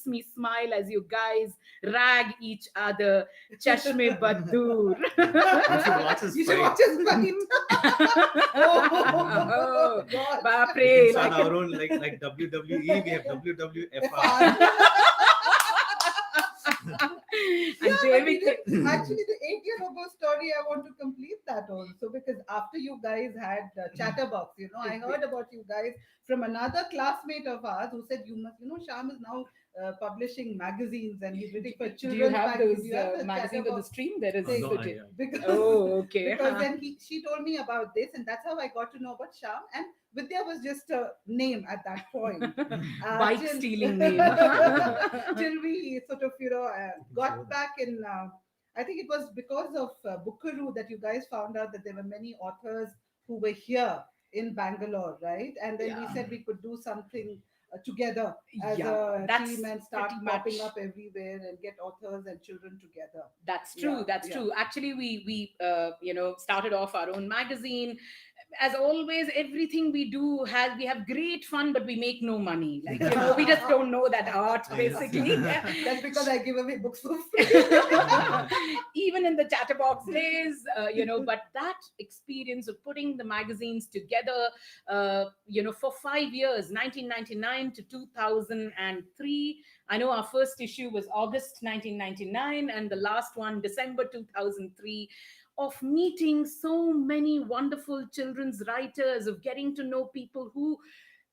me smile as you guys rag each other. Chashme Badur. You should watch us You should fight. watch his fight. Oh, God. We Bapre, can start like our own like WWE. We have WWFR. and Yeah, but Devika. actually, the 8 year ago story, I want to complete that also, because after you guys had Chatterbox, I heard about you guys from another classmate of ours who said, you must, Sham is now publishing magazines and he's writing for Do children's you have magazines. those Do you have the magazines on the Chatterbox stream? There is thing? No, footage. Because, Oh, okay. because then she told me about this, and that's how I got to know about Sham. And Vidya was just a name at that point. Bike Till- stealing name. till we sort of got back in I think it was because of Buckaroo that you guys found out that there were many authors who were here in Bangalore, right? And then we Yeah. said we could do something together as Yeah, a that's team and start pretty popping much. up everywhere and get authors and children together. That's true. Yeah, That's yeah. true. Actually, we started off our own magazine. As always, everything we have great fun, but we make no money. Like we just don't know that art, Yes. basically. That's because I give away books for free. Even in the chatterbox days, but that experience of putting the magazines together, for 5 years, 1999 to 2003. I know our first issue was August 1999, and the last one, December 2003, of meeting so many wonderful children's writers, of getting to know people who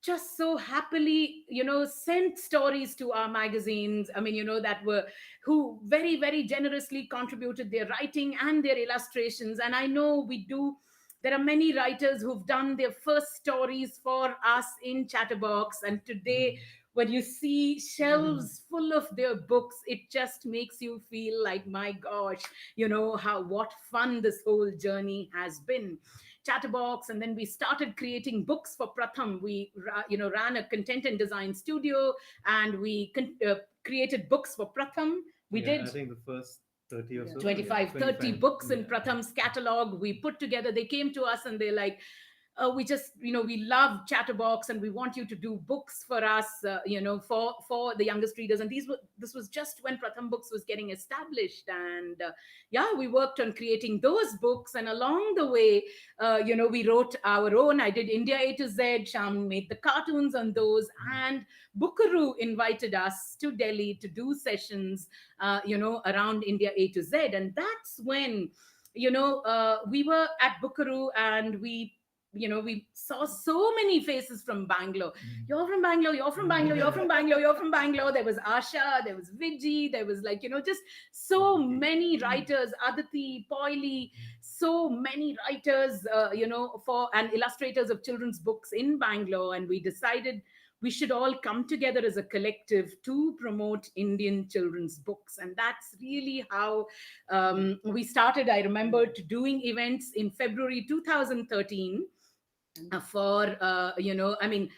just so happily sent stories to our magazines. I mean, that were who very, very generously contributed their writing and their illustrations. And I know there are many writers who've done their first stories for us in Chatterbox, and today when you see shelves full of their books, it just makes you feel like, my gosh, what fun this whole journey has been. Chatterbox, and then we started creating books for Pratham. We ran a content and design studio, and we created books for Pratham. We Yeah, did I think the first 30 or Yeah. so. 25, 30 25. books in Yeah. Pratham's catalog. We put together, they came to us and they're like, we just, we love Chatterbox, and we want you to do books for us, for the youngest readers. And this was just when Pratham Books was getting established. And yeah, we worked on creating those books. And along the way, we wrote our own. I did India A to Z. Sham made the cartoons on those. And Buckaroo invited us to Delhi to do sessions, around India A to Z. And that's when, we were at Buckaroo, and we saw so many faces from Bangalore. You're from Bangalore, you're from Bangalore, you're from Bangalore, you're from Bangalore. There was Asha, there was Viji, there was just so many writers, Aditi, Poily, so many writers, for and illustrators of children's books in Bangalore. And we decided we should all come together as a collective to promote Indian children's books. And that's really how we started. I remember doing events in February 2013, for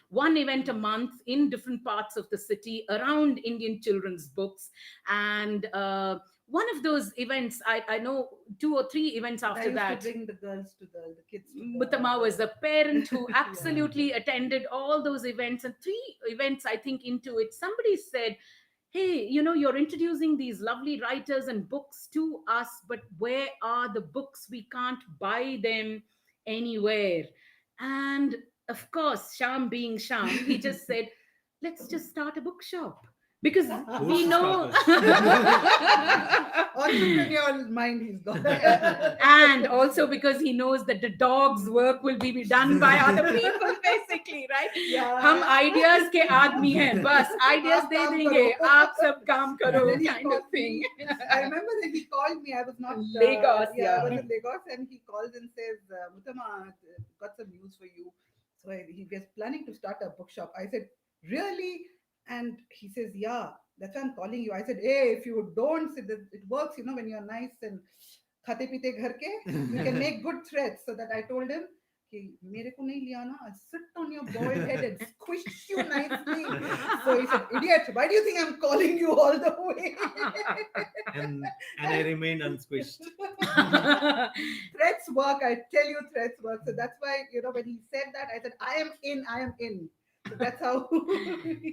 one event a month in different parts of the city around Indian children's books. And one of those events, I know 2 or 3 events I after used that, to bring the girls to the kids to Muttama was a parent who absolutely attended all those events. And 3 events, I think, into it, somebody said, hey, you're introducing these lovely writers and books to us, but where are the books? We can't buy them anywhere. And of course, Sham being Sham, he just said, let's just start a bookshop. Because Who's we to know. stop us? entrepreneurial mind he's got. And also because he knows that the dog's work will be done by other people, basically, right? Yeah. हम ideas के आदमी हैं, बस ideas आप दे काम देंगे, करो. आप सब काम करो, And then he kind of called thing. me. I remember that he called me. I was not Lagos, I yeah. was in Lagos, and he calls and says, "Muttama, got some news for you." So he was planning to start a bookshop. I said, "Really?" And he says, "Yeah, that's why I'm calling you." I said, "Hey, if you don't, it works, when you're nice and khate pite ghar ke, you can make good threats." So that I told him, कि मेरे को नहीं लिया ना, I'll sit on your bald head and squish you nicely. So he said, "Idiot, why do you think I'm calling you all the way?" And I remained unsquished. Threats work, I tell you, threats work. So that's why, when he said that, I said, I am in. So that's how.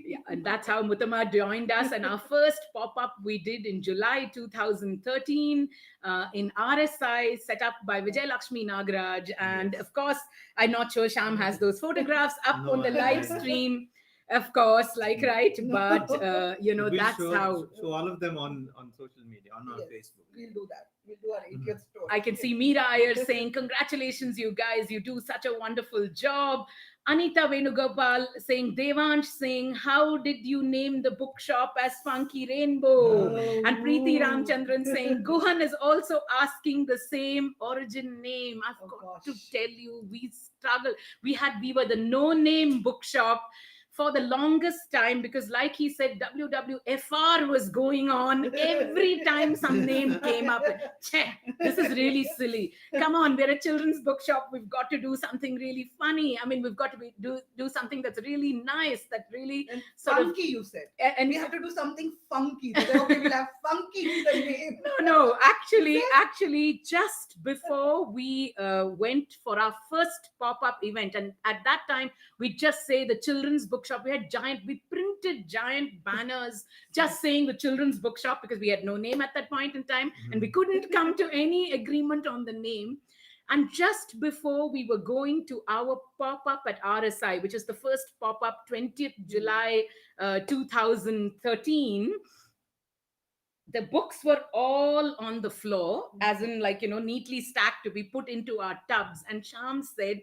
Yeah, and that's how Muttama joined us. And our first pop-up we did in July 2013 in RSI, set up by Vijay Lakshmi Nagaraj. And of course, I'm not sure Sham has those photographs up No, on the live I- stream, of course, right? But We'll that's how show all of them on social media, on our Yes, Facebook. we'll do that. We'll do our 80th story. I can see Meera Iyer saying, congratulations, you guys, you do such a wonderful job. Anita Venugopal saying, Devansh Singh, how did you name the bookshop as Funky Rainbow? Oh. And Preeti Ramchandran saying, Guhan is also asking the same origin name. I've Oh, got gosh. to tell you, we struggled. We were the no-name bookshop for the longest time, because like he said, WWFR was going on every time some name came up. Che, this is really silly. Come on, we're a children's bookshop. We've got to do something really funny. I mean, we've got to do something that's really nice, that really And sort of. funky, you said. And We have to do something funky. So then, okay, we'll have funky in the name. No, actually, just before we went for our first pop-up event, and at that time, we just say the children's bookshop. We printed giant banners just saying the children's bookshop, because we had no name at that point in time, and we couldn't come to any agreement on the name. And just before we were going to our pop-up at RSI, which is the first pop-up, 20th July 2013, the books were all on the floor, as in neatly stacked to be put into our tubs. And Sham said,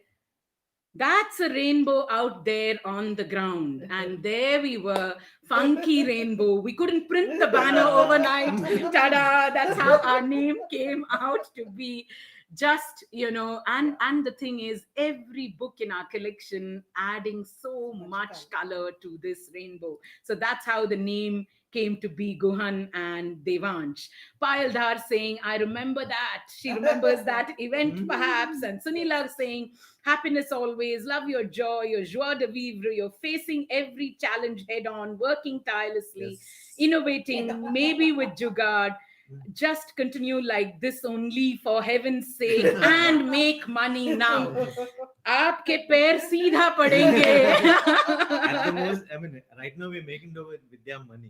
that's a rainbow out there on the ground. And there we were, Funky Rainbow. We couldn't print the banner overnight. Ta-da! That's how our name came out to be. Just, and the thing is, every book in our collection adding so much color to this rainbow. So that's how the name came to be, Guhan and Devansh. Payal Dhar saying, I remember that. She remembers that event perhaps. And Sunila saying, happiness always, love your joy, your joie de vivre, you're facing every challenge head on, working tirelessly, Yes. innovating, maybe with Jugaad. just continue like this only for heaven's sake and make money now. आपके पैर सीधा पड़ेंगे. At the most, I mean, right now we're making the with Vidya money.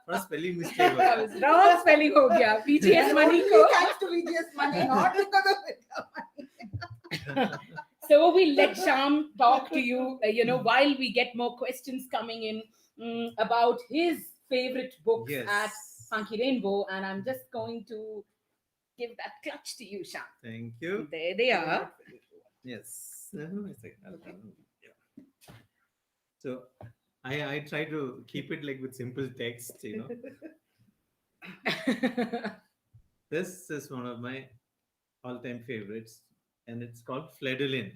For a spelling mistake. Wrong spelling हो गया. VGS money Only को. thanks to VGS money, not because of it. So we let Sham talk to you, while we get more questions coming in about his favorite books Yes. at Funky Rainbow. And I'm just going to give that clutch to you, Sham. Thank you. There they are. Yes. It's like, yeah. So I try to keep it like with simple text, This is one of my all-time favorites, and it's called Fledolin.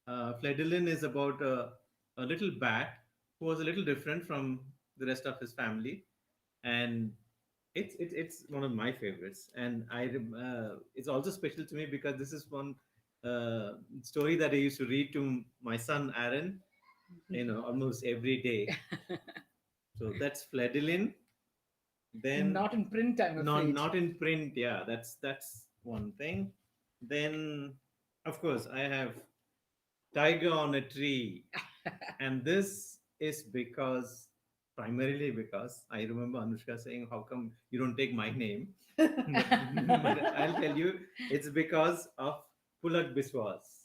Fledolin is about a little bat who was a little different from the rest of his family, and it's one of my favorites. And it's also special to me because this is one story that I used to read to my son Aaron, almost every day. So that's Fledolin. Then Not in print, I'm afraid. not in print. Yeah, that's one thing. Then, of course, I have Tiger on a Tree, and this is primarily because I remember Anushka saying, "How come you don't take my name?" But I'll tell you, it's because of Pulak Biswas.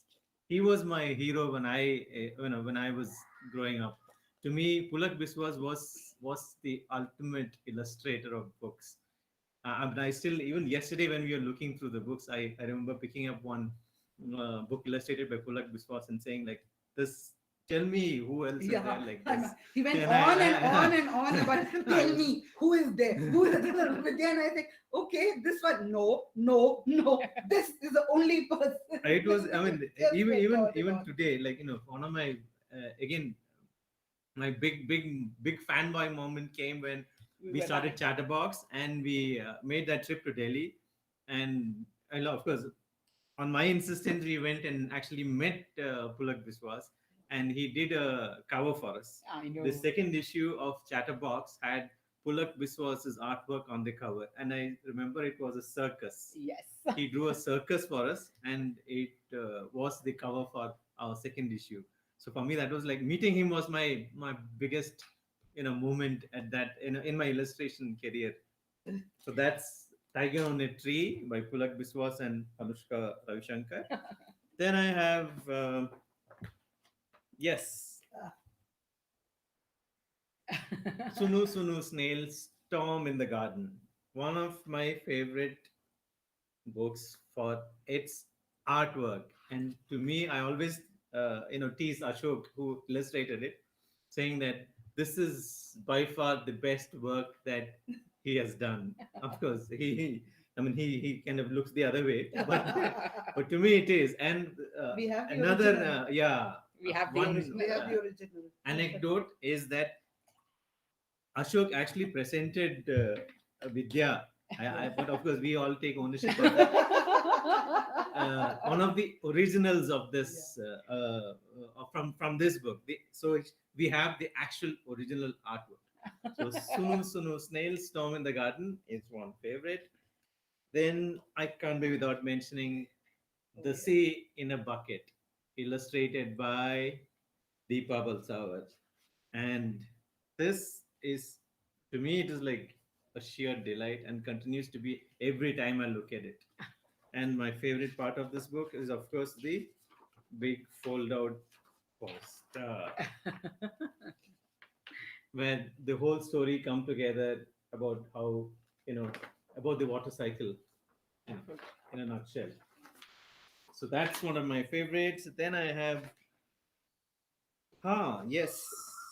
He was my hero when I was growing up. To me, Pulak Biswas was the ultimate illustrator of books. But I still, even yesterday when we were looking through the books, I remember picking up one book illustrated by Pulak Biswas and saying like this. Tell me who else is there like this. He went And on I- and on and on about tell me who is there, who is the Vidya, and I think, okay, this one, no, no, no, this is the only person. It was. I mean, Just even went even on and even on. today, like one of my again my big fanboy moment came when we were started live. Chatterbox and we made that trip to Delhi, and of course on my insistence we went and actually met Pulak Biswas, and he did a cover for us. I know. The second issue of Chatterbox had Pulak Biswas's artwork on the cover, and I remember it was a circus. Yes. He drew a circus for us, and it was the cover for our second issue. So for me, that was like meeting him was my biggest moment at that in my illustration career. So that's Tiger on a Tree by Pulak Biswas and Anushka Ravishankar. Then I have yes, Sunu Sunu Snail Storm in the Garden. One of my favorite books for its artwork. And to me, I always, tease Ashok, who illustrated it, saying that this is by far the best work that he has done. Of course, he kind of looks the other way, but to me it is. And We have the another, original. We have the one original. We have the original. anecdote is that Ashok actually presented Vidya. But of course, we all take ownership of that. One of the originals of this from this book. We have the actual original artwork. So Sunu Sunu Snail Storm in the Garden is one favorite. Then I can't be without mentioning The Sea in a Bucket, illustrated by Deepa Balsawat. And this is, to me, it is like a sheer delight and continues to be every time I look at it. And my favorite part of this book is, of course, the big fold out poster where the whole story come together about how, about the water cycle in, in a nutshell. So that's one of my favorites. Then I have, yes,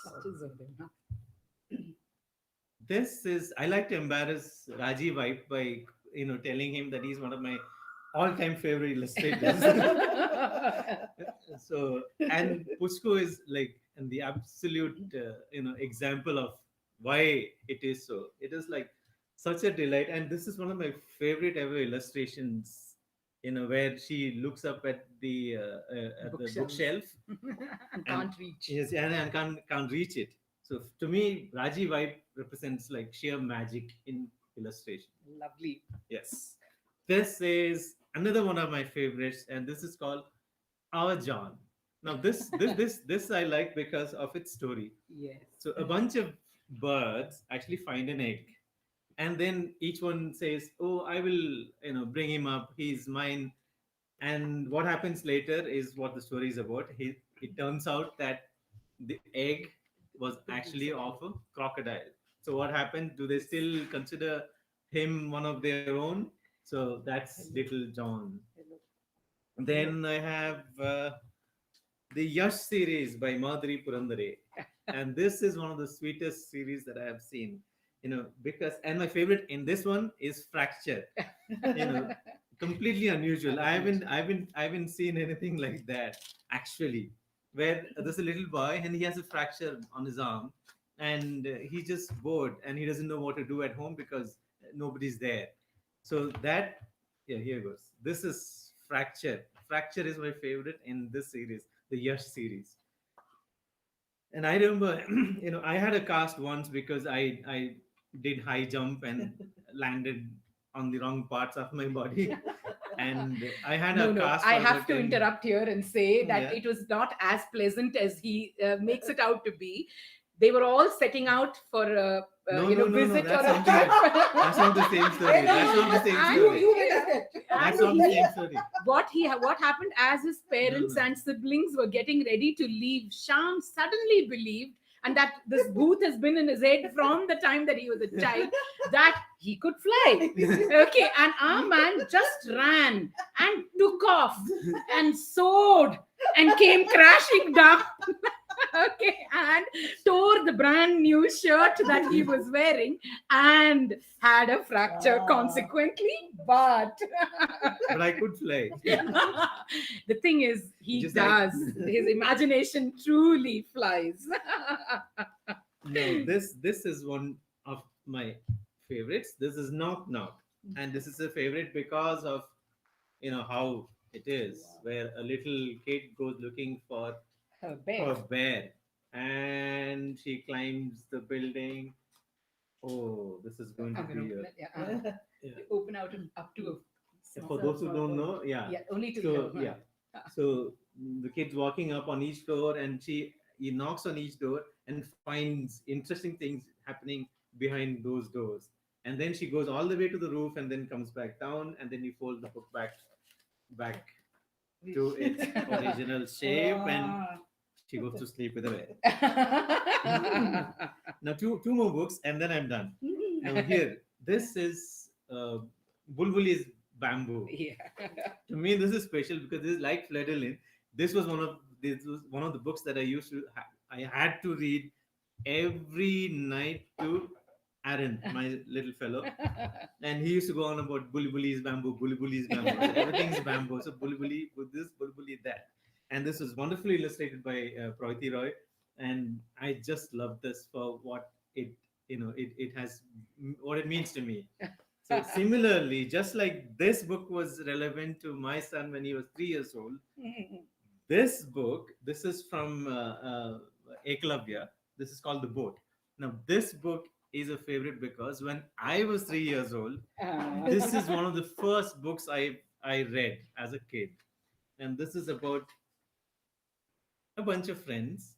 Clutches of them, huh? this is, I like to embarrass Rajiv White by telling him that he's one of my all-time favorite illustrators. So and Pushko is like and the absolute example of why it is so. It is like such a delight, and this is one of my favorite ever illustrations. Where she looks up at the Bookshelf. bookshelf And and can't reach. yes, and can't reach it. So to me, Raji vibe represents like sheer magic in illustration. Lovely. Yes. This is another one of my favorites, and this is called Our John. Now this I like because of its story. Yes. So a bunch of birds actually find an egg, and then each one says, "Oh, I will, bring him up. He's mine." And what happens later is what the story is about. It turns out that the egg was actually of a crocodile. So what happened? Do they still consider him one of their own? So that's little John. Hello. Then I have the Yash series by Madhuri Purandare. And this is one of the sweetest series that I have seen. Because and my favorite in this one is Fracture. You know, completely unusual. I haven't seen anything like that actually. Where there's a little boy and he has a fracture on his arm, and he's just bored and he doesn't know what to do at home because nobody's there. So that, yeah, here goes. This is Fracture. Fracture is my favorite in this series, the Yash series. And I remember, I had a cast once because I did high jump and landed on the wrong parts of my body, and I had No, a no, cast I for have about to 10. interrupt here and say that Yeah. it was not as pleasant as he makes it out to be. They were all setting out for a, No, no, no, no. visit or That's a something trip. else. That's not the same story. That's not the same And story. You went ahead. That's and not the he, same story. what happened as his No, parents no. and siblings were getting ready to leave, Sham suddenly believed, and that this booth has been in his head from the time that he was a child, that he could fly. Okay, and our man just ran and took off and soared and came crashing down. Okay, and tore the brand new shirt that he was wearing and had a fracture Ah. consequently. But But I could fly. the thing is, he Just does. His imagination truly flies. No, this is one of my favorites. This is Knock Knock, and this is a favorite because of how it is, where a little kid goes looking for Her her bear. bear, and she climbs the building. Oh, this is going to I'm gonna be open it. Yeah, yeah. you open out up to a For small. those who don't know, yeah. Yeah, only to So here. yeah, so the kid's walking up on each floor, and he knocks on each door and finds interesting things happening behind those doors. And then she goes all the way to the roof and then comes back down, and then you fold the book back to its original shape, and Ah. she goes to sleep with her. Now two more books, and then I'm done. Now here, this is Bulbuli's Bamboo. Yeah. To me, this is special because this is like Fledolin. This was one of the books that I had to read every night to Aaron, my little fellow, and he used to go on about Bulbuli's Bamboo, Bulbuli's Bamboo. So everything's bamboo. So Bulbuli with this, Bulbuli that, and this was wonderfully illustrated by Pravati Roy, and I just love this for what it has, what it means to me. So similarly, just like this book was relevant to my son when he was 3 years old, this is from Eklavya. This is called The Boat. Now, this book is a favorite because when I was 3 years old, this is one of the first books I read as a kid, and this is about a bunch of friends.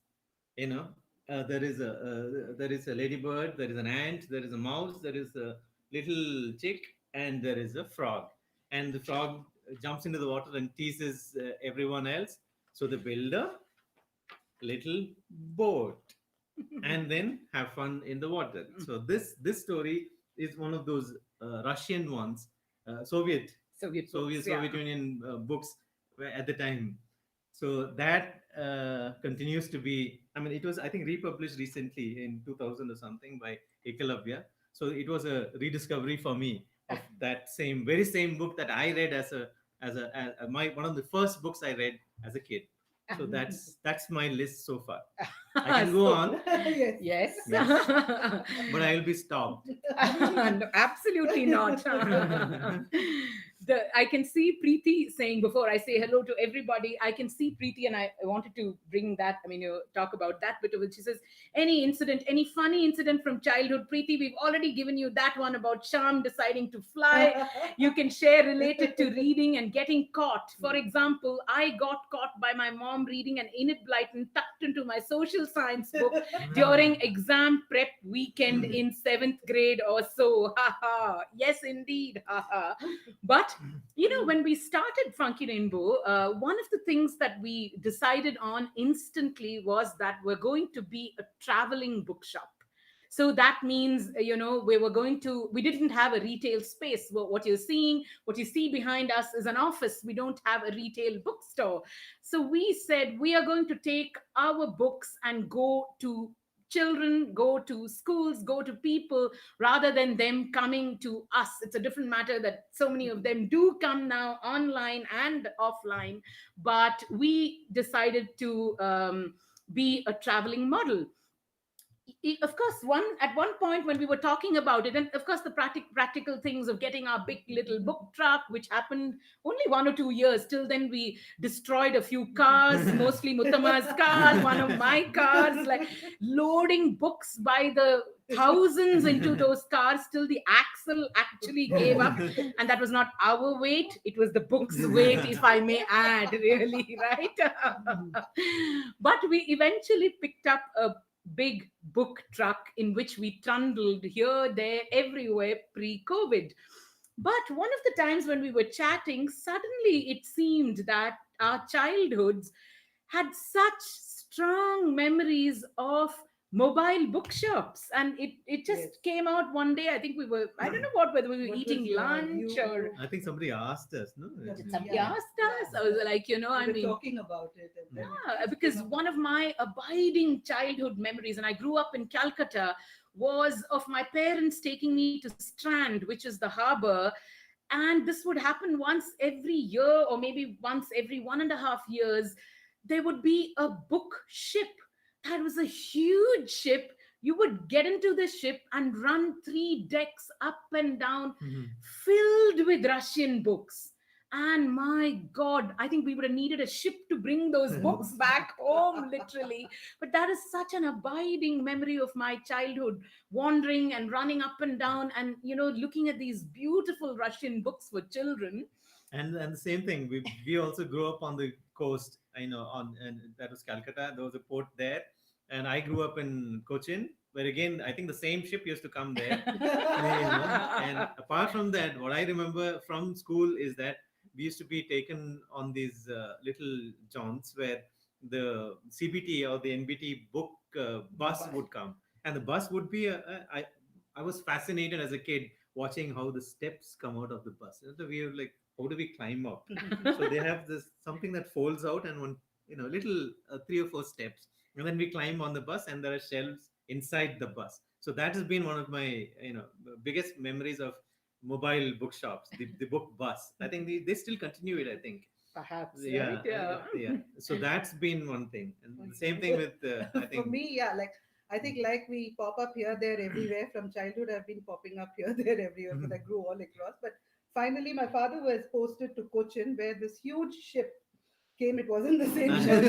You know, there is a ladybird, there is an ant, there is a mouse, there is a little chick, and there is a frog. And the frog jumps into the water and teases everyone else. So they build a little boat and then have fun in the water. So this story is one of those Russian ones, Soviet Soviet Soviet books, yeah. Soviet Union books at the time. So that continues to be. I mean, it was, I think, republished recently in 2000 or something by Ekalavya. So it was a rediscovery for me of that very same book that I read as my one of the first books I read as a kid. So that's my list so far. I can go So- on, Yes. Yes. Yes. but I will be stopped. No, absolutely not. I can see Preeti saying, before I say hello to everybody, I can see Preeti, and I wanted to bring that. I mean, talk about that bit of it. She says, any incident, any funny incident from childhood, Preeti, we've already given you that one about Sham deciding to fly. You can share related to reading and getting caught. For example, I got caught by my mom reading an Enid Blyton tucked into my social science book during exam prep weekend in seventh grade or so. Ha ha. Yes, indeed. Ha ha. But when we started Funky Rainbow, one of the things that we decided on instantly was that we're going to be a traveling bookshop. So that means, we didn't have a retail space. Well, what you see behind us is an office. We don't have a retail bookstore. So we said we are going to take our books and go to children, go to schools, go to people, rather than them coming to us. It's a different matter that so many of them do come now online and offline, but we decided to be a traveling model. Of course, one point when we were talking about it, and of course the practical things of getting our big little book truck, which happened only 1 or 2 years. Till then we destroyed a few cars, mostly Muttama's car, one of my cars, like loading books by the thousands into those cars till the axle actually gave up. And that was not our weight, it was the book's weight, if I may add, really, right? But we eventually picked up a big book truck in which we trundled here, there, everywhere pre-COVID. But one of the times when we were chatting, suddenly it seemed that our childhoods had such strong memories of mobile bookshops, and it just Yes. came out one day. I think we were, I don't know whether we were What eating was your lunch, or I think somebody asked us, no? That's- did somebody yeah, asked us? yeah. I was like, We I were mean, talking about it. And then yeah, it because came up. one of my abiding childhood memories, and I grew up in Calcutta, was of my parents taking me to Strand, which is the harbor. And this would happen once every year, or maybe once every 1.5 years. There would be a book ship. That was a huge ship. You would get into the ship and run 3 decks up and down, Mhm. filled with Russian books. And my God, I think we would have needed a ship to bring those books back home, literally. But that is such an abiding memory of my childhood, wandering and running up and down and, looking at these beautiful Russian books for children. And the same thing. We also grew up on the coast. And that was Calcutta. There was a port there, and I grew up in Cochin, where again I think the same ship used to come there. And apart from that, what I remember from school is that we used to be taken on these little jaunts where the CBT or the NBT book bus would come, and the bus would be I was fascinated as a kid watching how the steps come out of the bus. So we were like, how do we climb up? So they have this something that folds out, and one little 3 or 4 steps, and then we climb on the bus, and there are shelves inside the bus. So that has been one of my biggest memories of mobile bookshops, the book bus. I think they still continue it, I think. Perhaps, Yeah, right? Yeah. yeah. So that's been one thing, and the same thing with I For think. me, yeah, like I think like we pop up here, there, everywhere. From childhood, I've been popping up here, there, everywhere because I grew all across. But finally, my father was posted to Cochin, where this huge ship came. It wasn't the same ship.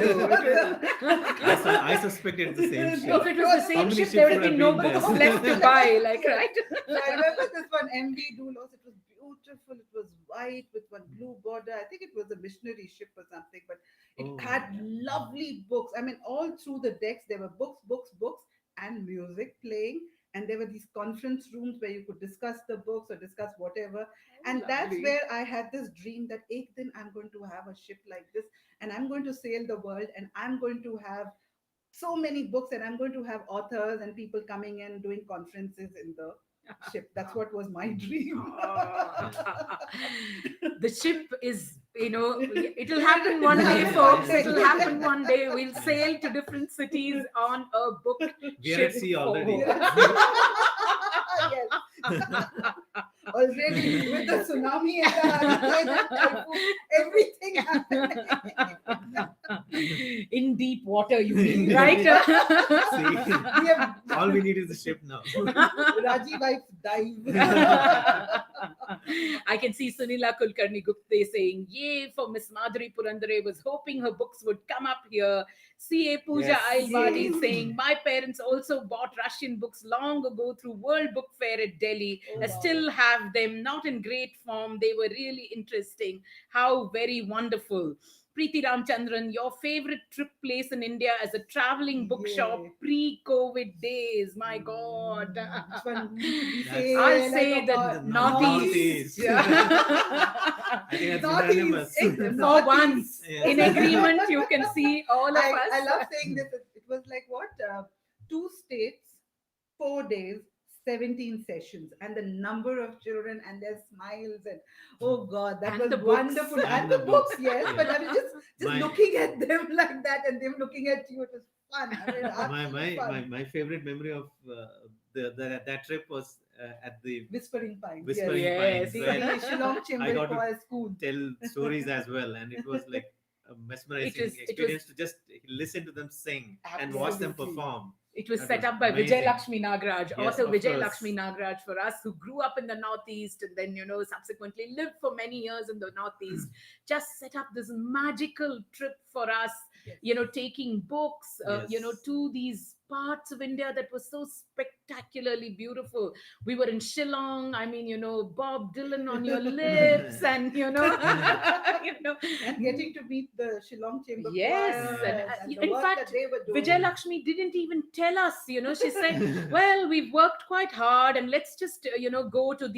I suspect it's the same If ship. it was the How same many ship, there would ships have would been have no been books there? left to buy, like, right? So I remember this one MV Doulos. It was beautiful. It was white with one blue border. I think it was a missionary ship or something, but it Oh. had lovely books. I mean, all through the decks there were books, books, books, and music playing. And there were these conference rooms where you could discuss the books or discuss whatever. And that's Lovely. where I had this dream that ek din I'm going to have a ship like this, and I'm going to sail the world, and I'm going to have so many books, and I'm going to have authors and people coming in doing conferences in the ship. That's what was my dream. The ship is, it'll happen one day, folks. It'll happen one day. We'll sail to different cities on a book We are ship. at sea already. Yes. Already with the tsunami and the hurricane and typhoon, everything happening. In deep water, you mean, right? We have All we need is a ship now. Raji wife's dive. I can see Sunila Kulkarni Gupte saying, "Yay for Miss Madhuri Purandare, was hoping her books would come up here." CA Pooja Yes. Ailwadi Yes. saying, "My parents also bought Russian books long ago through World Book Fair at Delhi. Oh, I wow. still have them, not in great form. They were really interesting. How very wonderful." Preeti Ramchandran, your favorite trip place in India as a traveling bookshop Yeah. pre-COVID days. My God. Which one we That's- say? I'll like say a the Northeast. Northeast. Yeah. I think that's Northeast. unanimous. For once, Yes. in agreement, you can see all of us. I love saying this. It was like what? 2 states, 4 days, 17 sessions, and the number of children and their smiles and oh God, that And was the books. wonderful. And And the the books, books, yes. yeah. But I mean, just My- looking at them like that and them looking at you, it was fun. I mean, my, absolute fun. my favorite memory of that trip was at the Whispering Pines. Whispering yes. Yes. Pines, The, where the Shillong Chamber got to Choir School. tell stories as well, and it was like a mesmerizing It was- experience to just listen to them sing and watch them Absolutely. perform. It was That set was up by amazing. Vijay Lakshmi Nagraj, Yes, author of Vijay course. Lakshmi Nagraj, for us who grew up in the Northeast and then, subsequently lived for many years in the Northeast, just set up this magical trip for us, Yes. taking books, Yes. to these parts of India that was so spectacularly beautiful. We were in Shillong, I mean, Bob Dylan on your lips and, And getting to meet the Shillong Chamber Yes, Choir and, the in work fact, that they were doing. Vijay Lakshmi didn't even tell us, she said, "Well, we've worked quite hard, and let's just, go to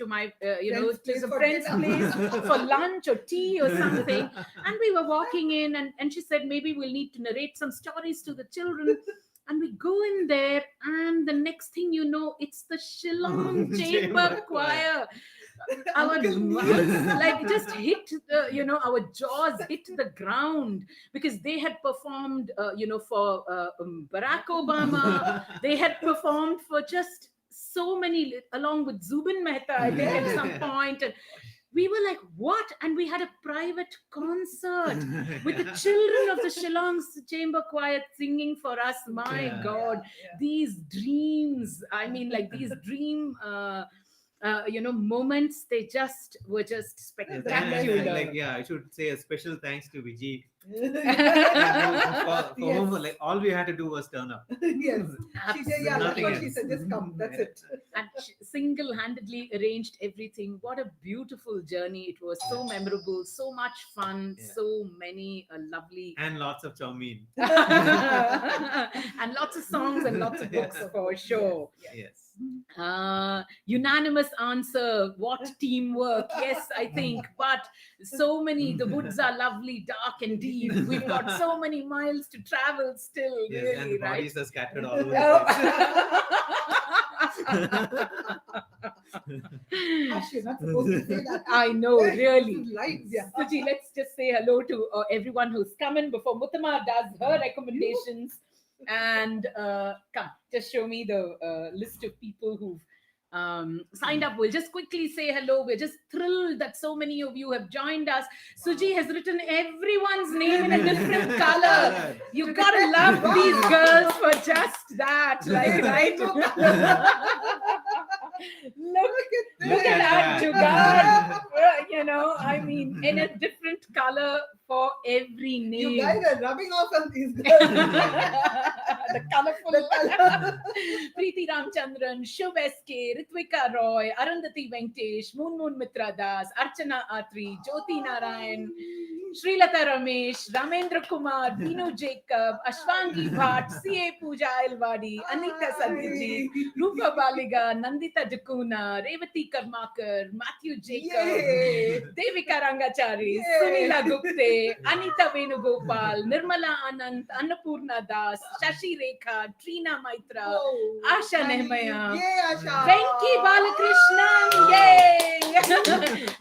my, Friend's to place some for friend's dinner." place for lunch or tea or something." And we were walking in, and she said, "Maybe we'll need to narrate some stories to the children." And we go in there, and the next thing you know, it's the Shillong Chamber Chamber Choir. Our like just hit our jaws hit the ground because they had performed for Barack Obama. They had performed for just so many, along with Zubin Mehta, I think, at some point. And we were like, what? And we had a private concert with the children of the Shillong Chamber Choir singing for us. My Yeah. God, Yeah. these dreams, I mean, like these dream moments, they were just Yes, spectacular. I should say a special thanks to Vijay. Yeah. For whom, like, all we had to do was turn up. Yes. She said, yeah, that's Nothing what she else. said. Just come. That's it. And single-handedly arranged everything. What a beautiful journey it was. So memorable, so much fun, Yeah. so many lovely And lots of chow mein. and lots of songs and lots of books for sure. Yes. Unanimous answer. What teamwork? Yes, I think. But so many. The woods are lovely, dark and deep. We've got so many miles to travel still. Yes, Really, and right? bodies are scattered all over the place. Gosh, you're not supposed to say that. I know, really. Lights, yeah. Suji, let's just say hello to everyone who's come in before Muttama does her recommendations. And come, just show me the list of people who've signed up. We'll just quickly say hello. We're just thrilled that so many of you have joined us. Suji has written everyone's name in a different color. You've got to love these girls for just that. Like, right? Look at that, Jugaad. I mean, in a different color for every name. You guys are rubbing off on these girls. The colorful. Preeti Ramchandran, Shubh SK, Ritvika Roy, Arundhati Venkatesh, Moon Mitra Das, Archana Atri, Jyoti Narayan, Srilata Ramesh, Ramendra Kumar, Dinu Jacob, Ashwangi Bhatt, CA Pooja Ailwadi, Anita Sadhiji, Rupa Baliga, Nandita Jakuna, Revati Karmakar, Matthew Jacob, Yay. Devika Rangachari, Yay. Sunila Gupte, Anita Venugopal, Nirmala Anand, Annapurna Das, Shashi Rekha, Trina Maitra, Oh, Asha honey. Nehmaya, Yay, Asha. Venki Balakrishnan, yay!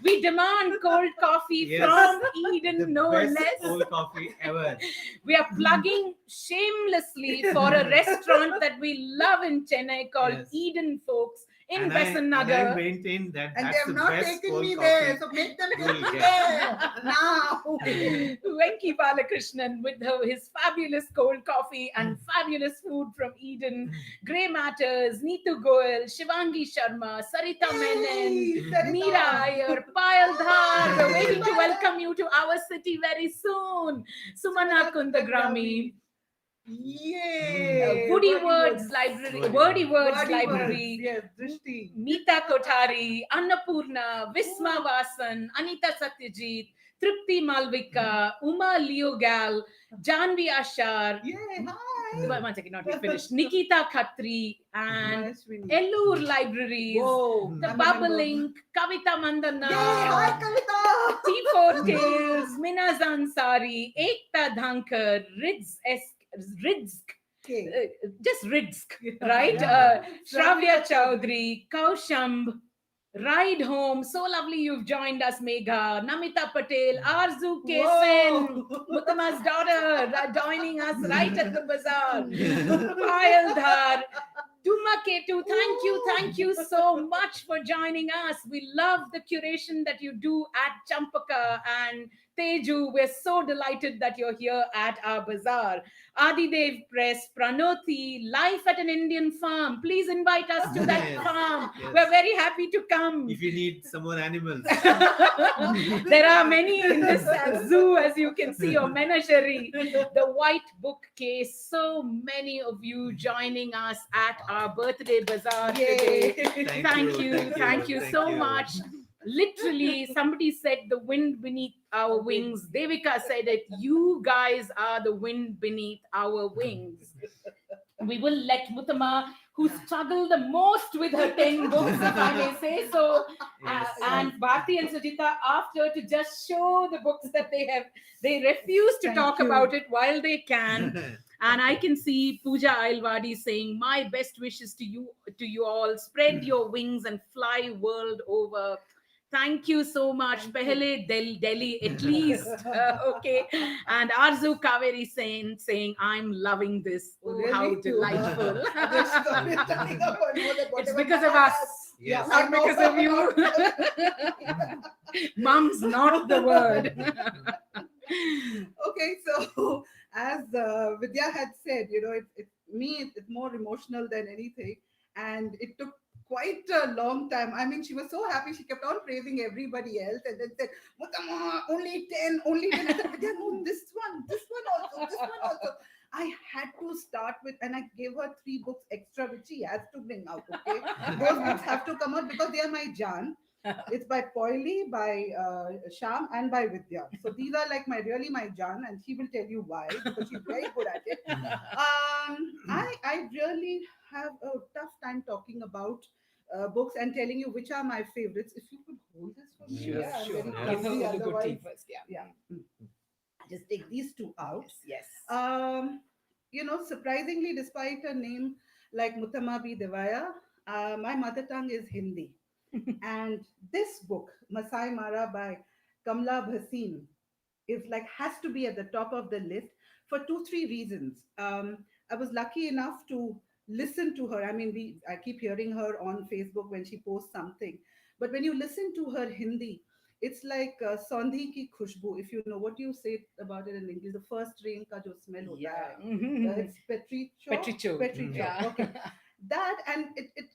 We demand cold coffee Yes. from The Eden, no best less. cold coffee ever. We are plugging shamelessly for a restaurant that we love in Chennai called Yes. Eden Folks in And Besant I Nagar. maintain that And they that's have the not best taken cold me coffee there, so make them you take will me get. there now. Venki Balakrishnan with his fabulous cold coffee and fabulous food from Eden. Grey Matters, Neetu Goel, Shivangi Sharma, Sarita Menon, Yay, Sarita. Meera Iyer, Payal Dhar. We're waiting to welcome you to our city very soon. Sumana Kundagrami. Yay! Woody Words Library, Wordy Words Wordy Library, Yes, Drishti. Meeta Kothari, Annapurna, Visma Vasan, Anita Satyajit, Tripti Malvika, Uma Leogal, Janvi Ashar, Yay, hi. one second, not yet finished, Nikita Khatri, and Ashwini. Ellur Libraries, Whoa. The I'm a Bubble member. Link, Kavita Yay, Mandana, hi, Kavita. T4 Tales, Mina Zansari, Ekta Dhankar, Ridsk, Okay. just Ridsk, right? Yeah. Shravya Chaudhary, Kaushamb, Ride Home. So lovely you've joined us, Megha. Namita Patel, Arzu Kesen, Whoa. Muttama's daughter, joining us right at the bazaar. Payal Dhar, Duma Ketu, thank you so much for joining us. We love the curation that you do at Champaka and Teju. We're so delighted that you're here at our bazaar. Adidev Press, Pranoti, Life at an Indian Farm. Please invite us to that Yes, farm. yes. We're very happy to come. If you need some more animals, There are many in this zoo, as you can see, or menagerie. The White Bookcase. So many of you joining us at our birthday bazaar today. Yay. Thank you so much. Literally, somebody said the wind beneath our wings. Devika said it. You guys are the wind beneath our wings. We will let Muttama, who struggled the most with her 10 books, if I may say so, Yes. and Bharti and Sujita after to just show the books that they have. They refuse to Thank talk you. about it while they can. And I can see Pooja Ailwadi saying, "My best wishes to you all. Spread your wings and fly world over." Thank you so much. Pehle Delhi, at least. Okay. And Arzu Kaveri saying, "I'm loving this." Oh, Really? how delightful. Yes, we're turning up on more than It's whatever because of Mama us. has. Yes. Not because of you. Mum's not the word. Okay, so as Vidya had said, it's more emotional than anything, and it took quite a long time. I mean, she was so happy. She kept on praising everybody else, and then said, "Mutama, only 10, only 10." I said, "Vidya, no, this one also, this one also." I had to start with, and I gave her 3 books extra, which she has to bring out. Okay, those books have to come out because they are my Jan. It's by Poily, by Sham, and by Vidya. So these are like my Jan, and she will tell you why because she's very good at it. I really have a tough time talking about books and telling you which are my favorites. If you could hold this for me, Sure, yeah, I'm sure. very Yeah. Give her clumsy all the good tea otherwise. first. Yeah. Yeah, just take these 2 out. Yes. Surprisingly, despite a name like Muttamabi Devaya, my mother tongue is Hindi. And this book, Masai Mara by Kamla Bhasin, is like has to be at the top of the list for 2 3 reasons. I was lucky enough to listen to her. I mean, I keep hearing her on Facebook when she posts something, but when you listen to her Hindi, it's like Sondhi ki khushbu. If you know what you say about it in English, the first rain ka jo smell hota hai. It's petricho. Petricho. Petricho. Yeah. Okay. That and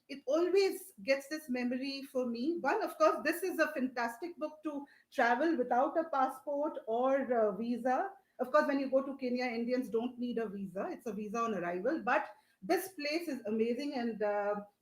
it always gets this memory for me. One, of course, this is a fantastic book to travel without a passport or a visa. Of course, when you go to Kenya, Indians don't need a visa. It's a visa on arrival. But this place is amazing. And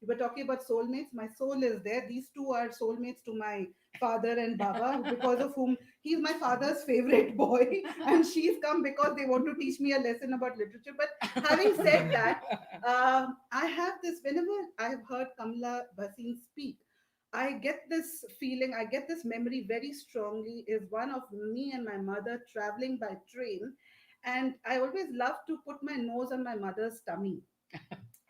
we were talking about soulmates. My soul is there. These 2 are soulmates to my father and Baba, because of whom he's my father's favorite boy. And she's come because they want to teach me a lesson about literature. But having said that, I have this, whenever I have heard Kamla Bhasin speak, I get this feeling, I get this memory very strongly, is one of me and my mother traveling by train. And I always love to put my nose on my mother's tummy.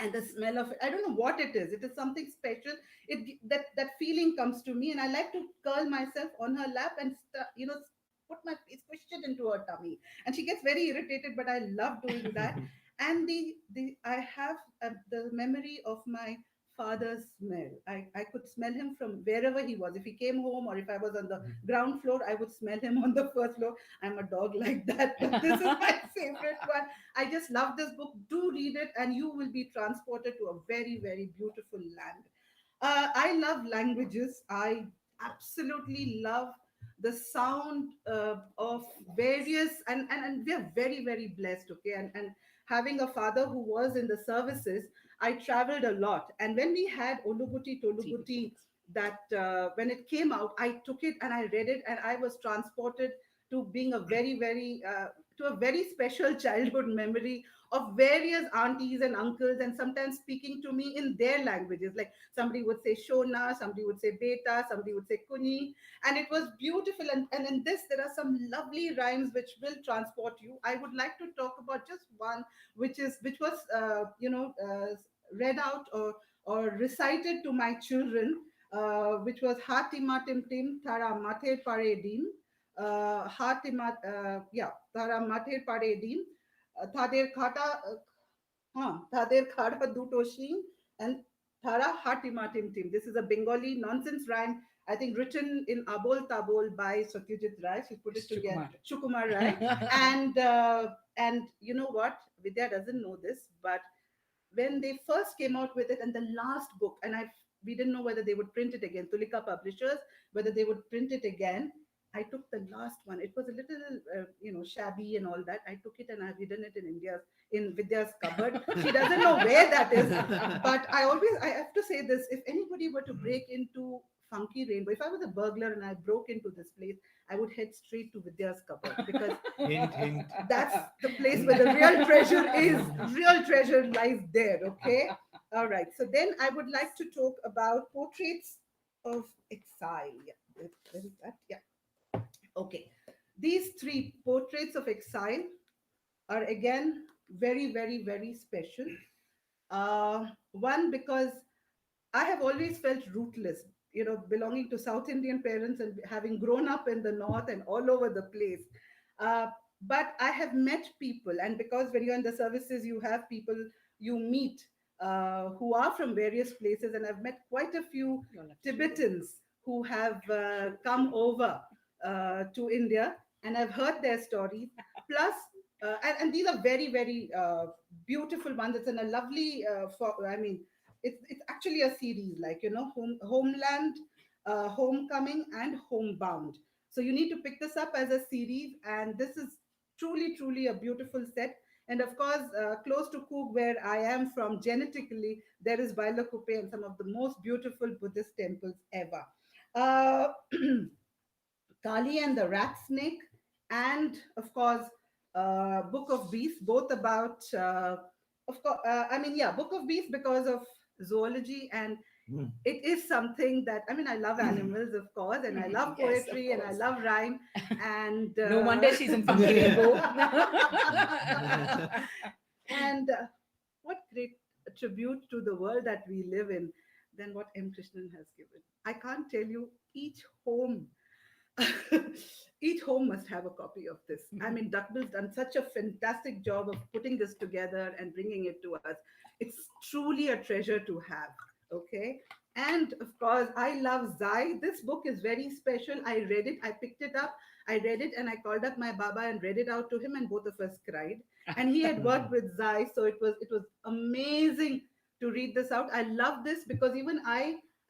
and the smell of it, I don't know what it is. It is something special. That feeling comes to me, and I like to curl myself on her lap and put my face, push it into her tummy, and she gets very irritated, but I love doing that. And the I have the memory of my father's smell. I could smell him from wherever he was. If he came home, or if I was on the ground floor, I would smell him on the first floor. I'm a dog like that, but this is my favorite one. I just love this book. Do read it, and you will be transported to a very, very beautiful land. I love languages. I absolutely love the sound of various, and we are very, very blessed, okay? And having a father who was in the services, I traveled a lot. And when we had Oluguti Toluguti, that when it came out, I took it and I read it, and I was transported to being a very, very to a very special childhood memory of various aunties and uncles, and sometimes speaking to me in their languages. Like somebody would say Shona, somebody would say Beta, somebody would say Kuni, and it was beautiful. And in this, there are some lovely rhymes which will transport you. I would like to talk about just one, which was read out or recited to my children, which was Hatima Tim Tim Tara Mate Paredin. Hatima, yeah, Tara Mate Paredin. তাদের খাটা তাদের খাটা দুটো শিং and Thara Hatimatim Tim. This is a Bengali nonsense rhyme, I think written in Abol Tabol by Satyajit Ray. She put it together. Sukumar. Shukumar Rai. And you know what? Vidya doesn't know this, but when they first came out with it, and the last book, and we didn't know whether they would print it again, Tulika Publishers, whether they would print it again. I took the last one. It was a little shabby and all that. I took it and I've hidden it in Vidya's cupboard. She doesn't know where that is, but I have to say this: if anybody were to break into Funky Rainbow, if I was a burglar and I broke into this place, I would head straight to Vidya's cupboard, because Hint, hint. that's the place where the real treasure is. Real treasure lies there. Okay. All right. So then I would like to talk about portraits of exile. Yeah. Where is that? Yeah. Okay. These three portraits of exile are again very, very, very special. One, because I have always felt rootless, belonging to South Indian parents and having grown up in the North and all over the place. Uh, but I have met people, and because when you're in the services, you have people you meet who are from various places, and I've met quite a few Tibetans who have come over to India, and I've heard their stories. Plus, and these are very, very beautiful ones. It's in a lovely, I mean, it's actually a series, like homeland, homecoming, and homebound. So you need to pick this up as a series, and this is truly, truly a beautiful set. And of course, close to Coog, where I am from genetically, there is Bailakuppe and some of the most beautiful Buddhist temples ever. uh, Kali and the rat snake, and of course, Book of Beasts, both about, of course, I mean, yeah, Book of Beasts because of zoology, and Hmm. it is something that, I mean, I love animals, of course, and I love Yes, of poetry, and I course. love rhyme, and No wonder she's in Funky Rainbow. and what great tribute to the world that we live in than what M. Krishnan has given. I can't tell you, each home each home must have a copy of this. I mean, Duckbill's done such a fantastic job of putting this together and bringing it to us. It's truly a treasure to have. Okay. And of course, I love Zai. This book is very special. I read it, I picked it up, I read it, and I called up my Baba and read it out to him, and both of us cried. And he had worked with Zai, so it was amazing to read this out. I love this because even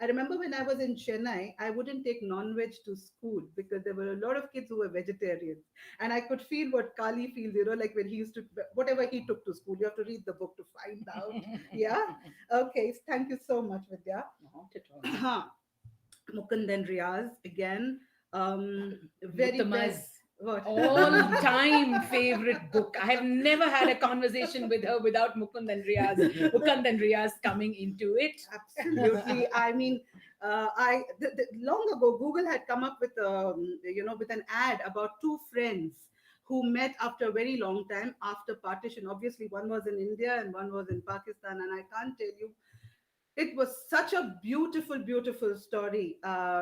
I remember when I was in Chennai, I wouldn't take non-veg to school because there were a lot of kids who were vegetarians. And I could feel what Kali feels, like when he used to, whatever he took to school, you have to read the book to find out. Yeah. Okay. Thank you so much, Vidya. Not at all. Huh. Mukund and Riaz again. Very Uttama's best. What? all-time favorite book. I have never had a conversation with her without Mukund and Riaz coming into it. Absolutely. I mean, long ago, Google had come up with with an ad about two friends who met after a very long time after partition. Obviously, one was in India and one was in Pakistan. And I can't tell you, it was such a beautiful, beautiful story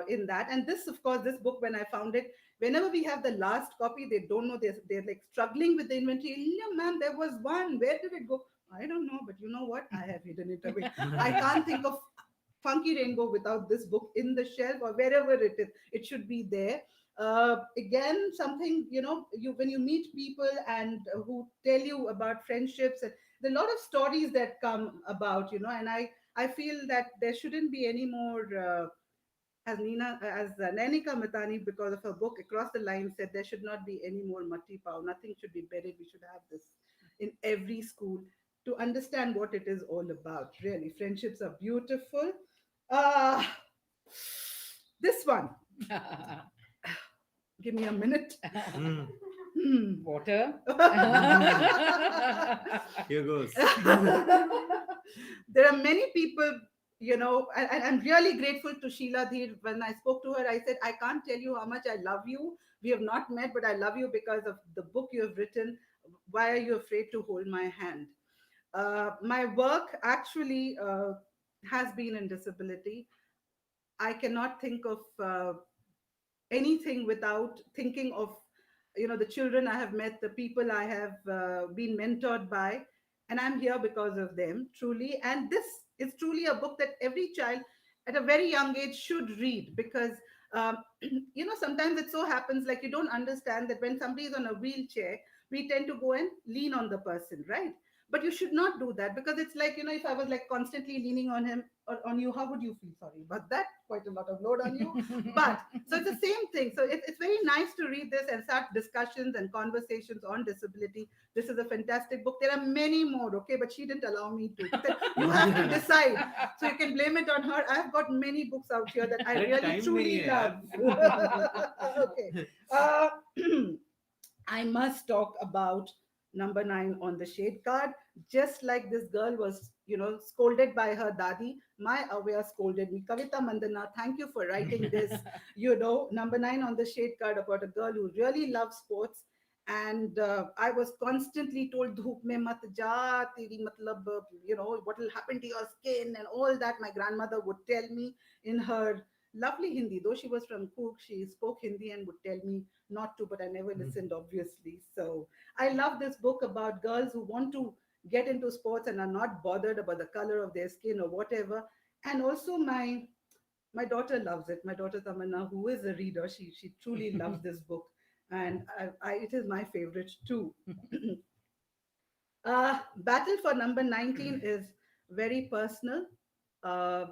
in that. And this, of course, this book, when I found it, whenever we have the last copy, they don't know, they're like struggling with the inventory. Yeah, ma'am, there was one. Where did it go? I don't know, but you know what? I have hidden it away. I can't think of Funky Rainbow without this book in the shelf or wherever it is. It should be there. Again, something, you when you meet people and who tell you about friendships, and there are a lot of stories that come about, and I feel that there shouldn't be any more. As Nanika Matani, because of her book Across the Line, said there should not be any more matti pav. Nothing should be buried. We should have this in every school to understand what it is all about. Really, friendships are beautiful. Uh, this one, give me a minute. Mm. Water. Here goes. There are many people, and I'm really grateful to Sheila Dheer. When I spoke to her, I said, I can't tell you how much I love you. We have not met, but I love you because of the book you have written. Why are you afraid to hold my hand? My work actually has been in disability. I cannot think of anything without thinking of the children I have met, the people I have been mentored by, and I'm here because of them, truly. And this is truly a book that every child at a very young age should read, because um, sometimes it so happens, like, you don't understand that when somebody is on a wheelchair, we tend to go and lean on the person, right? But you should not do that, because it's like, if I was like constantly leaning on him or on you, how would you feel? Sorry, but that quite a lot of load on you. But so it's the same thing. So it's very nice to read this and start discussions and conversations on disability. This is a fantastic book. There are many more, okay, but she didn't allow me to. You have to decide. So you can blame it on her. I've got many books out here that I That really time truly nahi love. hai. Okay. Uh, I must talk about number 9 on the shade card. Just like this girl was, scolded by her dadi, my Avya scolded me. Kavita Mandana, thank you for writing this. Number 9 on the shade card, about a girl who really loves sports. And I was constantly told, "Dhoop mein mat ja, teri matlab, what will happen to your skin," and all that. My grandmother would tell me in her lovely Hindi, though she was from Cook, she spoke Hindi and would tell me not to, but I never listened, obviously. So I love this book about girls who want to get into sports and are not bothered about the color of their skin or whatever. And also my daughter loves it. My daughter Tamanna, who is a reader, she truly loves this book, and it is my favorite too. Battle for number 19 is very personal.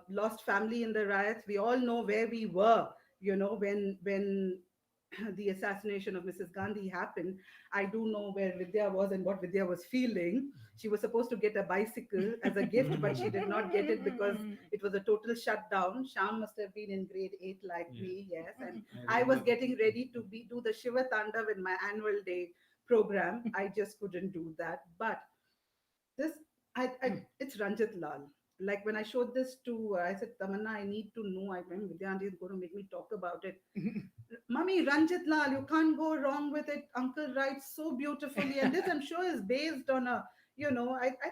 Lost family in the riots. We all know where we were, when the assassination of Mrs. Gandhi happened. I do know where Vidya was and what Vidya was feeling. She was supposed to get a bicycle as a gift, but she did not get it because it was a total shutdown. Sham must have been in grade 8 like Yeah. me, yes. And I I was remember. getting ready to do the Shiva Tandav in my annual day program. I just couldn't do that. But this, it's Ranjit Lal. Like when I showed this to, I said, Tamanna, I need to know. I think Vidyanti is going to make me talk about it. Mummy, Ranjit Lal, you can't go wrong with it. Uncle writes so beautifully. And this, I'm sure, is based on I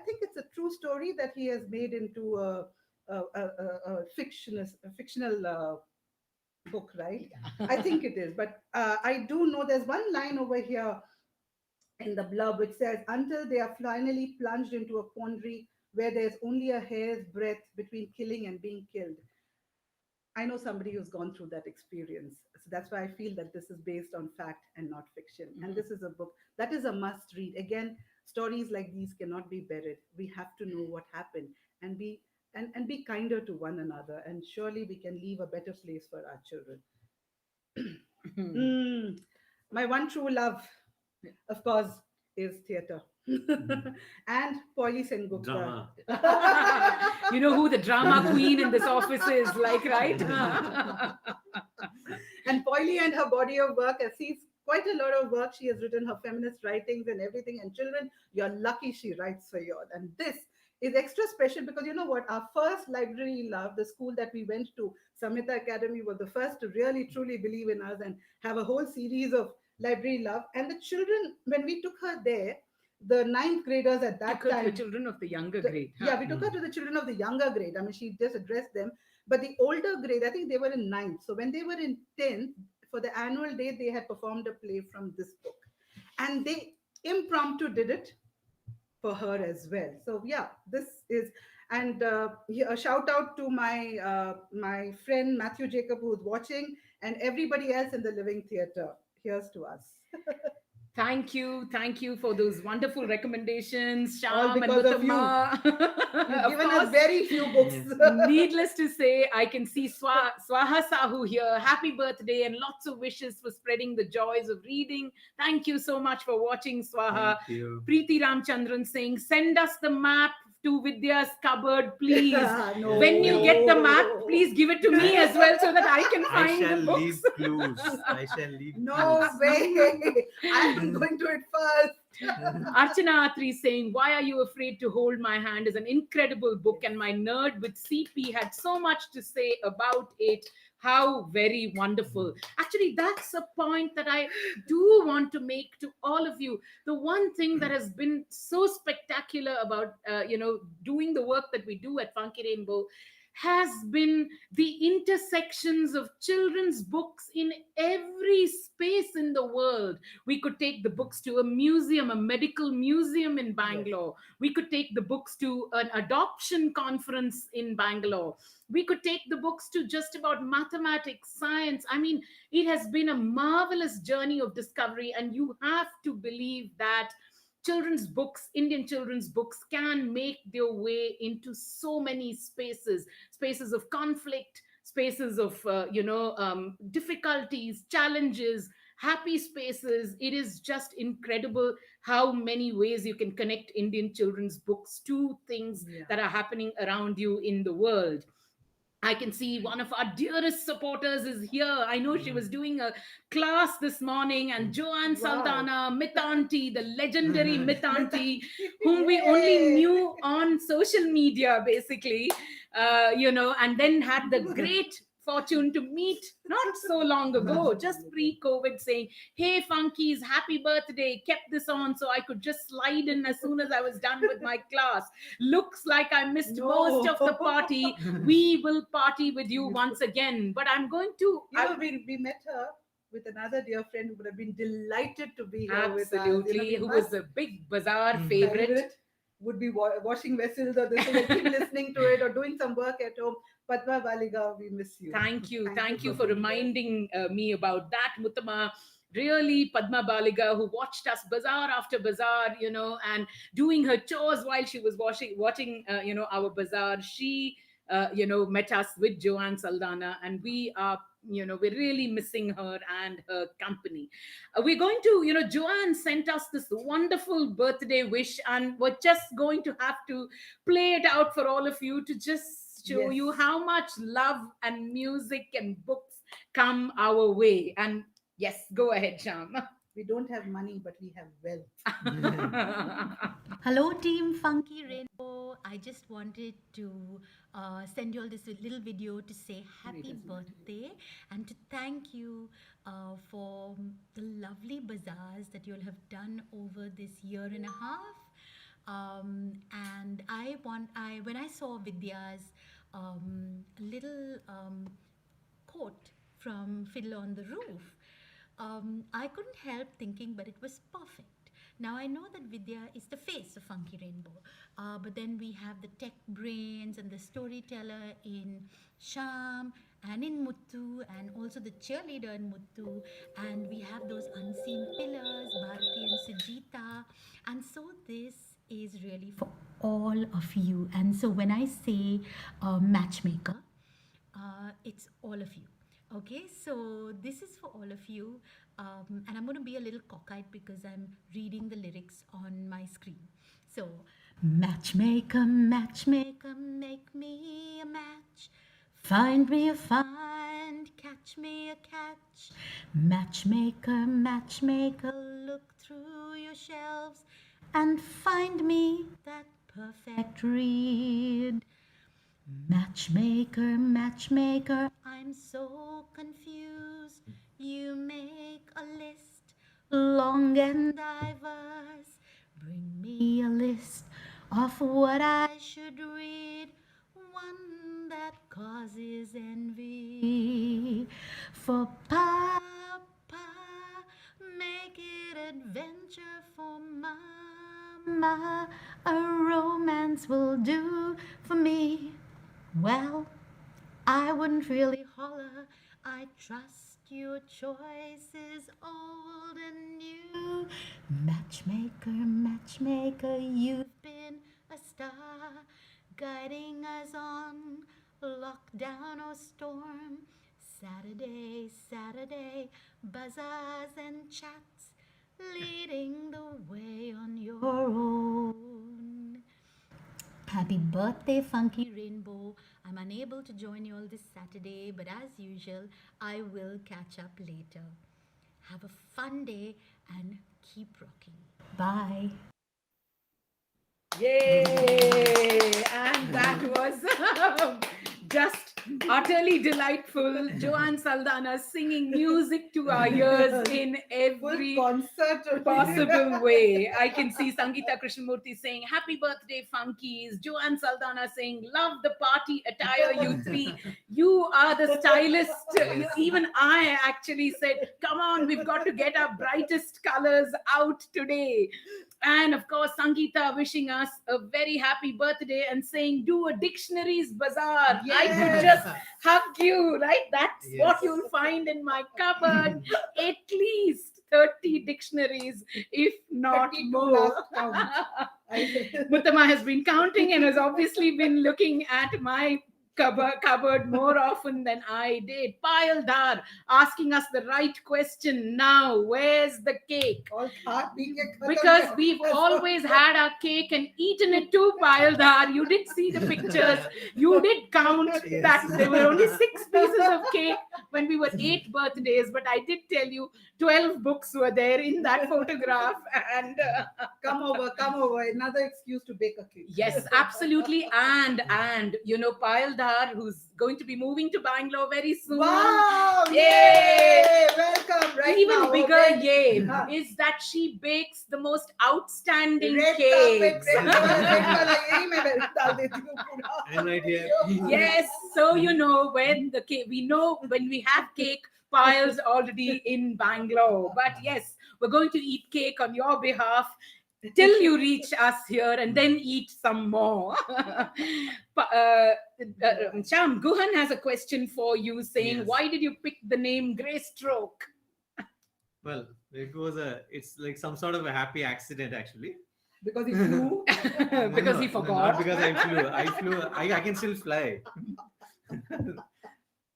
think it's a true story that he has made into a fictional book, right? I think it is. But I do know there's one line over here in the blurb which says, until they are finally plunged into a quandary where there's only a hair's breadth between killing and being killed. I know somebody who's gone through that experience. So that's why I feel that this is based on fact and not fiction. And this is a book that is a must read. Again, stories like these cannot be buried. We have to know what happened and be kinder to one another. And surely we can leave a better place for our children. Mm, my one true love, of course, is theatre. And Polly Sengupta. Drama. You know who the drama queen in this office is, like, right? And Polly and her body of work, as she's quite a lot of work. She has written her feminist writings and everything. And children, you're lucky she writes for you. And this is extra special because you know what? Our first library love, the school that we went to, Samhita Academy, was the first to really truly believe in us and have a whole series of library love. And the children, when we took her there, the ninth graders at Took that her to the time, children of the younger the, grade, yeah, huh? we took her Mm. to the children of the younger grade. I mean, she just addressed them. But the older grade, I think they were in ninth. So when they were in 10th, for the annual day, they had performed a play from this book. And they impromptu did it for her as well. So yeah, this is, and a shout out to my friend Matthew Jacob, who's watching, and everybody else in the Living Theatre. Here's to us. Thank you for those wonderful recommendations, All Sham and because of you. Muttama. You've Of given us course, very few books. Yes. needless to say, I can see Swaha Sahu here. Happy birthday and lots of wishes for spreading the joys of reading. Thank you so much for watching, Swaha. Thank you. Preeti Ramchandran saying, send us the map to Vidya's cupboard, please. No. When you get the map, please give it to me as well so that I can I find shall the books. leave clues. I shall leave No way. I'm going to it first. clues. Archana Atri saying, why are you afraid to hold my hand is an incredible book, and my nerd with CP had so much to say about it. How very wonderful. Actually, that's a point that I do want to make to all of you. The one thing that has been so spectacular about, doing the work that we do at Funky Rainbow has been the intersections of children's books in every space in the world. We could take the books to a museum, a medical museum in Bangalore. We could take the books to an adoption conference in Bangalore. We could take the books to just about mathematics, science. I mean, it has been a marvelous journey of discovery, and you have to believe that children's books, Indian children's books, can make their way into so many spaces, spaces of conflict, spaces of difficulties, challenges, happy spaces. It is just incredible how many ways you can connect Indian children's books to things Yeah. that are happening around you in the world. I can see one of our dearest supporters is here. I know she was doing a class this morning, and Joanne Wow. Saldana, Mitanti, the legendary Mitanti, whom we only Yay. knew on social media, basically, and then had the great fortune to meet not so long ago, just pre COVID, saying, hey, Funkies, happy birthday. Kept this on so I could just slide in as soon as I was done with my class. Looks like I missed most of the party. We will party with you once again. But I'm going to We met her with another dear friend who would have been delighted to be here with us. absolutely, We who was must a big bazaar Mhm. favorite. favorite would be washing vessels or this, or keep listening to it or doing some work at home. Padma Baliga, we miss you. Thank you for being there. reminding me about that, Muttama. Really, Padma Baliga, who watched us bazaar after bazaar, and doing her chores while she was watching, our bazaar. She, met us with Joanne Saldana, and we are, we're really missing her and her company. We're going to, Joanne sent us this wonderful birthday wish, and we're just going to have to play it out for all of you to just show Yes. you how much love and music and books come our way. And yes, go ahead, Sham. We don't have money, but we have wealth. Hello, Team Funky Rainbow. I just wanted to send you all this little video to say happy birthday and to thank you for the lovely bazaars that you'll have done over this year and a half. And when I saw Vidya's little quote from Fiddler on the Roof, I couldn't help thinking, but it was perfect. Now I know that Vidya is the face of Funky Rainbow, but then we have the tech brains and the storyteller in Sham and in Muttu, and also the cheerleader in Muttu, and we have those unseen pillars, Bharati and Sujita, and so this is really for all of you. And so when I say matchmaker, it's all of you. Okay, so this is for all of you, and I'm going to be a little cockeyed because I'm reading the lyrics on my screen. So, matchmaker, matchmaker, make me a match. Find me a find, catch me a catch. Matchmaker, matchmaker, look through your shelves and find me that perfect read. Matchmaker, matchmaker, I'm so confused. You make a list long and diverse. Bring me a list of what I should read, one that causes envy. For Papa, make it adventure. For Mama, a romance will do. For me, well, I wouldn't really holler. I trust your choice is old and new. Matchmaker, matchmaker, you've been a star, guiding us on lockdown or storm. Saturday, Saturday, bazaars and chats, leading the way on your own. Happy birthday, Funky Rainbow. I'm unable to join you all this Saturday, but as usual, I will catch up later. Have a fun day and keep rocking. Bye. Yay! And that was just utterly delightful. Joanne Saldana singing music to our ears in Full every concert. possible way. I can see Sangeeta Krishnamurthy saying, "Happy birthday, Funkies." Joanne Saldana saying, "Love the party attire, you three. You are the stylist." Even I actually said, "Come on, we've got to get our brightest colors out today." And of course, Sangeeta wishing us a very happy birthday and saying, "Do a dictionaries bazaar." I could just Yes. hug you, right? That's what Yes. you'll find in my cupboard. At least 30 dictionaries, if not 32 more. last count. Muttama has been counting and has obviously been looking at my cupboard more often than I did. Payal Dar asking us the right question now. Where's the cake? All khar pee ke khatam Because kar- we've always had our cake and eaten it too, Payaldar. You did see the pictures. You did count Yes. that there were only 6 pieces of cake when we were 8 birthdays, but I did tell you 12 books were there in that photograph. And Come over. Another excuse to bake a cake. yes, absolutely. And Payaldar, who's going to be moving to Bangalore very soon. Wow! Yay! Yay! Welcome right Even now. bigger Okay. yay is that she bakes the most outstanding Red cakes. carpet, red वाला यही मैं डाल देती हूँ पूरा. I'm right here. Yes, so when the cake, we know when we have cake piles already in Bangalore. But yes, we're going to eat cake on your behalf till you reach us here and then eat some more. Sham, Guhan has a question for you saying, Yes. why did you pick the name Grey Stroke? Well, it's like some sort of a happy accident actually. Because he flew. Because he No, forgot. Not because I can still fly.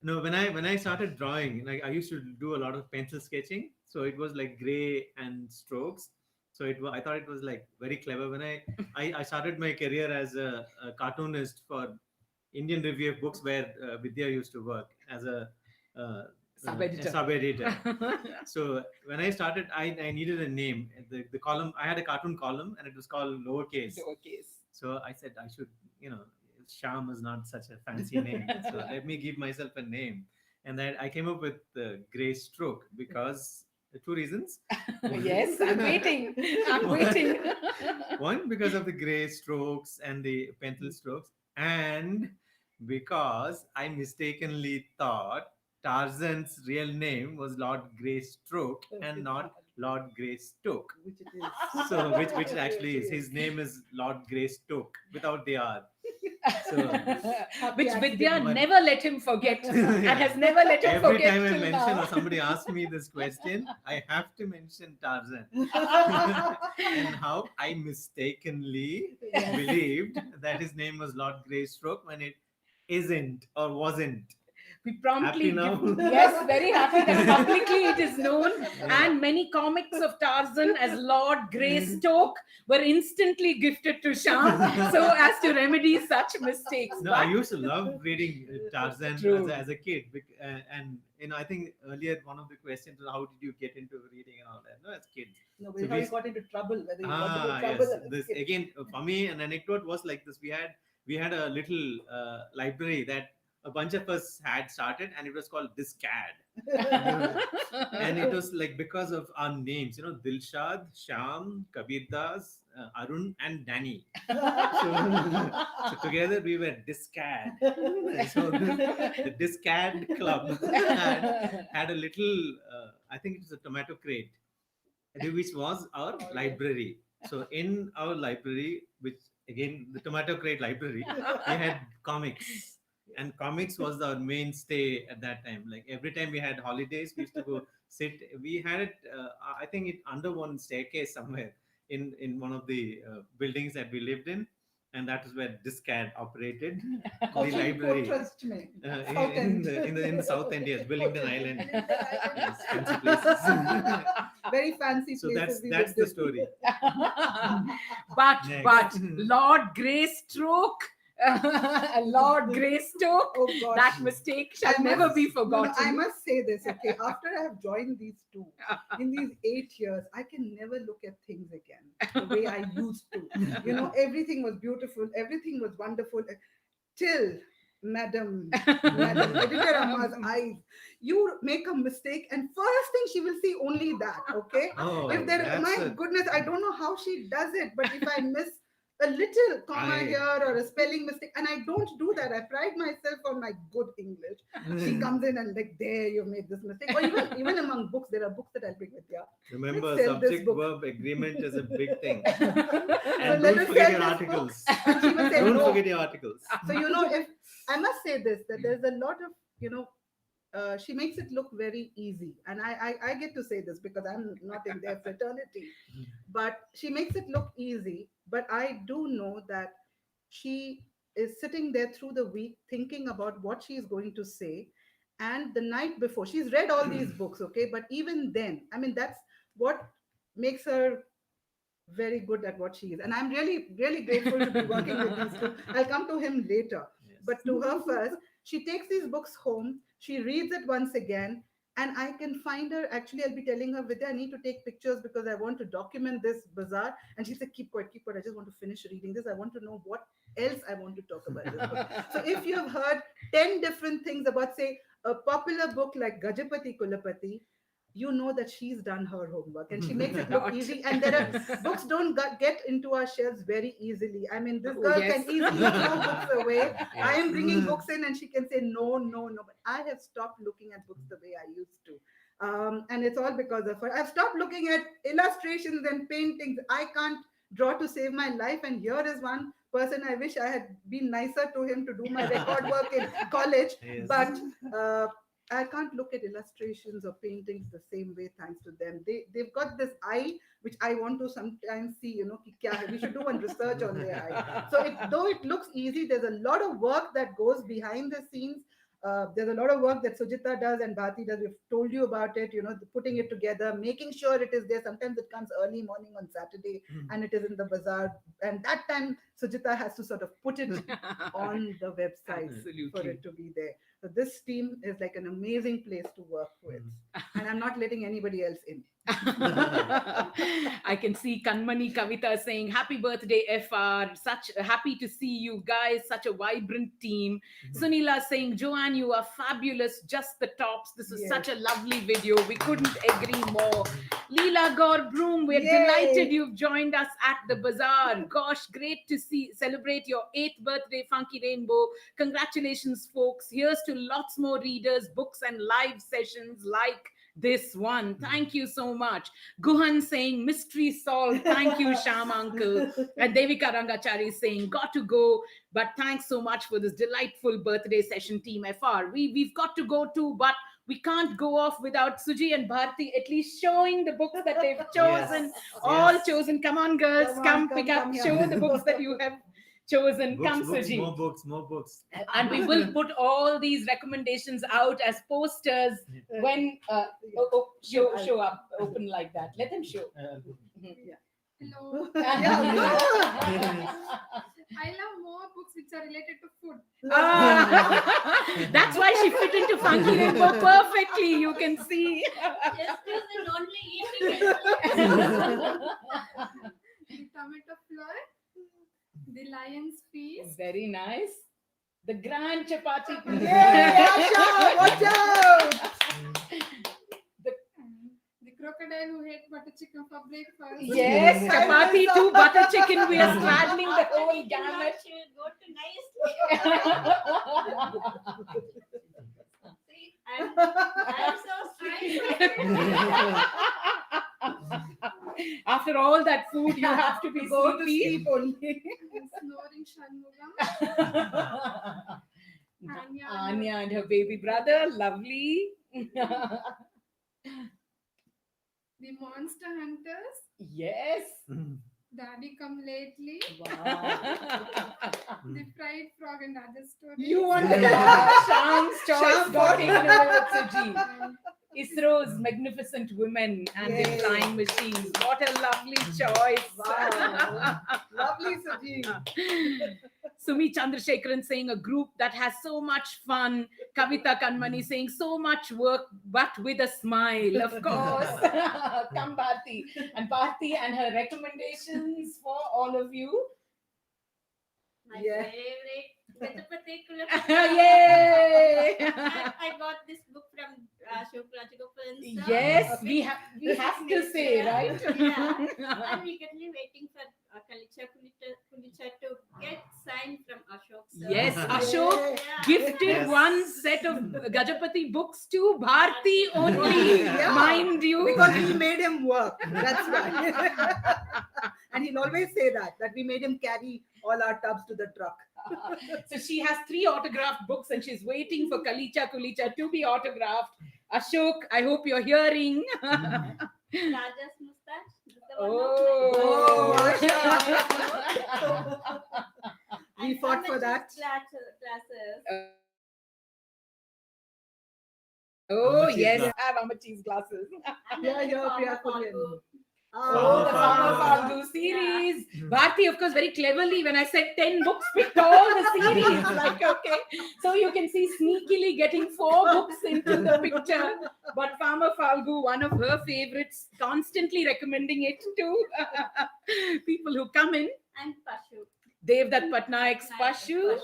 No, when I started drawing, like I used to do a lot of pencil sketching, so it was like gray and strokes. So I thought it was like very clever. When I started my career as a cartoonist for Indian Review of Books, where Vidya used to work as Sub-editor. a sub-editor. So when I started, I needed a name. The column, I had a cartoon column, and it was called Lowercase. Lowercase. So I said I should, Sham is not such a fancy name. So let me give myself a name. And that I came up with the Grey Stroke because the two reasons. Yes, I'm waiting. I'm waiting. One, because of the gray strokes and the pencil strokes, and because I mistakenly thought Tarzan's real name was Lord Greystoke and not Lord Greystoke. Which it is. So, which it actually is. His name is Lord Greystoke without the R. So, Which Happy Vidya accident. Never never let him forget and has never let him every forget time I till mention now. or somebody asks me this question, I have to mention Tarzan and how I mistakenly Yes. believed that his name was Lord Greystoke when it isn't or wasn't. We promptly Happy now? yes, very happy that publicly it is known, Yeah. and many comics of Tarzan as Lord Greystoke were instantly gifted to Sham so as to remedy such mistakes. No, But I used to love reading Tarzan True. as a kid, and I think earlier one of the questions was how did you get into reading and all that? No, as kids. No, So how we- you got into trouble, whether you got Ah, into yes. trouble. as a This kid. again for me, an anecdote was like this. We had a little library that a bunch of us had started, and it was called Discad. And it was like because of our names, Dilshad, Sham, Kabirdas, Arun, and Danny. So together we were Discad. So the Discad Club had a little, I think it was a tomato crate, which was our library. So in our library, which again the tomato crate library, we had comics. And comics was our mainstay at that time. Like every time we had holidays, we used to go sit. We had it, I think, it under one staircase somewhere in one of the buildings that we lived in, and that is where Discad operated. The library Trust me. in the South End, yes, Wellington Island, yes, fancy places. Very fancy So places. that's the story. but Next. Lord Greystoke, Lord Greystoke, Oh gosh. that mistake shall I never must- be no, forgotten. I must say this, okay. After I have joined these two, in these 8 years, I can never look at things again the way I used to. Everything was beautiful, everything was wonderful, till Madam Editor Amma's eyes. You make a mistake, and first thing she will see only that, okay? Oh, If there, that's my a- goodness, I don't know how she does it, but if I miss a little comma I- here or a spelling mistake, and I don't do that. I pride myself on my good English. She comes in and like, there you made this mistake. Or even among books, there are books that I'll bring with you. Remember, Let's sell this subject book. verb agreement is a big thing. So And let don't us forget sell your this book. articles. And she will say Don't no. forget your articles. So if I must say this, that there's a lot of she makes it look very easy, and I get to say this because I'm not in their fraternity, but she makes it look easy. But I do know that she is sitting there through the week thinking about what she is going to say, and the night before she's read all these books, okay, but even then, I mean, that's what makes her very good at what she is, and I'm really really grateful to be working with these two. I'll come to him later, Yes. but to her first, she takes these books home, she reads it once again, and I can find her. Actually, I'll be telling her, Vidya, I need to take pictures because I want to document this bazaar. And she said, keep quiet, keep quiet. I just want to finish reading this. I want to know what else I want to talk about this book. So if you have heard 10 different things about, say, a popular book like Gajapati Kulapati, you know that she's done her homework and she makes it look Not. easy. And there are books don't get into our shelves very easily. I mean, this Oh, girl yes. can easily throw books away. I Yes. am bringing books in and she can say no, no, no. But I have stopped looking at books the way I used to. And it's all because of her. I've stopped looking at illustrations and paintings. I can't draw to save my life. And here is one person I wish I had been nicer to him to do my record work in college. Yes. But I can't look at illustrations or paintings the same way thanks to them. They've got this eye which I want to sometimes see, ki kya hai. We should do one research on their eye. So though it looks easy, there's a lot of work that goes behind the scenes. There's a lot of work that Sujita does and Bharti does. We've told you about it, putting it together, making sure it is there. Sometimes it comes early morning on Saturday and it is in the bazaar. And that time, Sujita has to sort of put it on the website for Absolutely. it to be there. So this team is like an amazing place to work with. And I'm not letting anybody else in. I can see Kanmani Kavita saying, happy birthday, FR. Such happy to see you guys, such a vibrant team. Sunila saying, Joanne, you are fabulous, just the tops. This is Yes. such a lovely video. We couldn't agree more. Leela Gaur Broom, we're Yay. delighted you've joined us at the bazaar. Gosh, great to celebrate your 8th birthday, Funky Rainbow. Congratulations, folks. Here's to lots more readers, books, and live sessions like this one. Thank you so much. Guhan saying, mystery solved. Thank you, Sham uncle. And Devika Rangachari saying, got to go. But thanks so much for this delightful birthday session, Team FR. We've got to go too, but we can't go off without Suji and Bharti at least showing the books that they've chosen. Yes. All Yes. chosen. Come on, girls. Come on, Pick come up. here. Show the books that you have chosen. Come, Suji. More books. And we will put all these recommendations out as posters when show up open like that. Let them show. Hello. Yeah. I love more books which are related to food. That's why she fit into Funky Rainbow perfectly. You can see. Just and only eating it. The tomato flour, the lion's feast, Very nice. The grand chapati. Yay, Asha, watch out! The crocodile who ate butter chicken for breakfast. Yes, chapati to butter chicken. We are straddling the whole gamut. She'll go to nice. See, I'm so After all that food, you have to be Go to sleepy. sleep only. Snoring Shanmugam. Anya and her baby brother, lovely. The monster hunters. Yes. Daddy come lately. Wow. The fried frog and other stories. You want Sham's choice Sham got got- taken away with Suji. ISRO's magnificent women and the Yes. flying machines. What a lovely choice. Wow. Lovely, Suji. Sumi Chandrasekharan saying a group that has so much fun. Kavita Kanmani saying so much work, but with a smile, of course. Come, Bharti. And Bharti and her recommendations for all of you. my Yeah. favorite. With a particular. Yay! I got this book from Shukla Chikopans. Yes, we have to say, right? Yeah. I'm eagerly waiting for Kalicha Kulicha to get signed from Ashok. Sir. Yes, Ashok Yeah. gifted Yes. one set of Gajapati books to Bharti only, Yeah. mind you. Because we made him work. That's why. And he'll always say that we made him carry all our tubs to the truck. So she has 3 autographed books and she's waiting for Kalicha Kulicha to be autographed. Ashok, I hope you're hearing. Raja's mustache. This is the one Oh, of my Oh, We And fought for that. Classes. Oh, Amachi's yes, glass. I have Amachi's glasses. Yeah, yeah, Farmer Priya Falgu. Kulyan. Oh, the Farmer Falgu series. Bharti, of course, very cleverly, when I said 10 books, picked all the series. Like, okay. So you can see sneakily getting 4 books into the picture. But Farmer Falgu, one of her favorites, constantly recommending it to people who come in. And Pashu. Devdutt Patnaik's Pashu.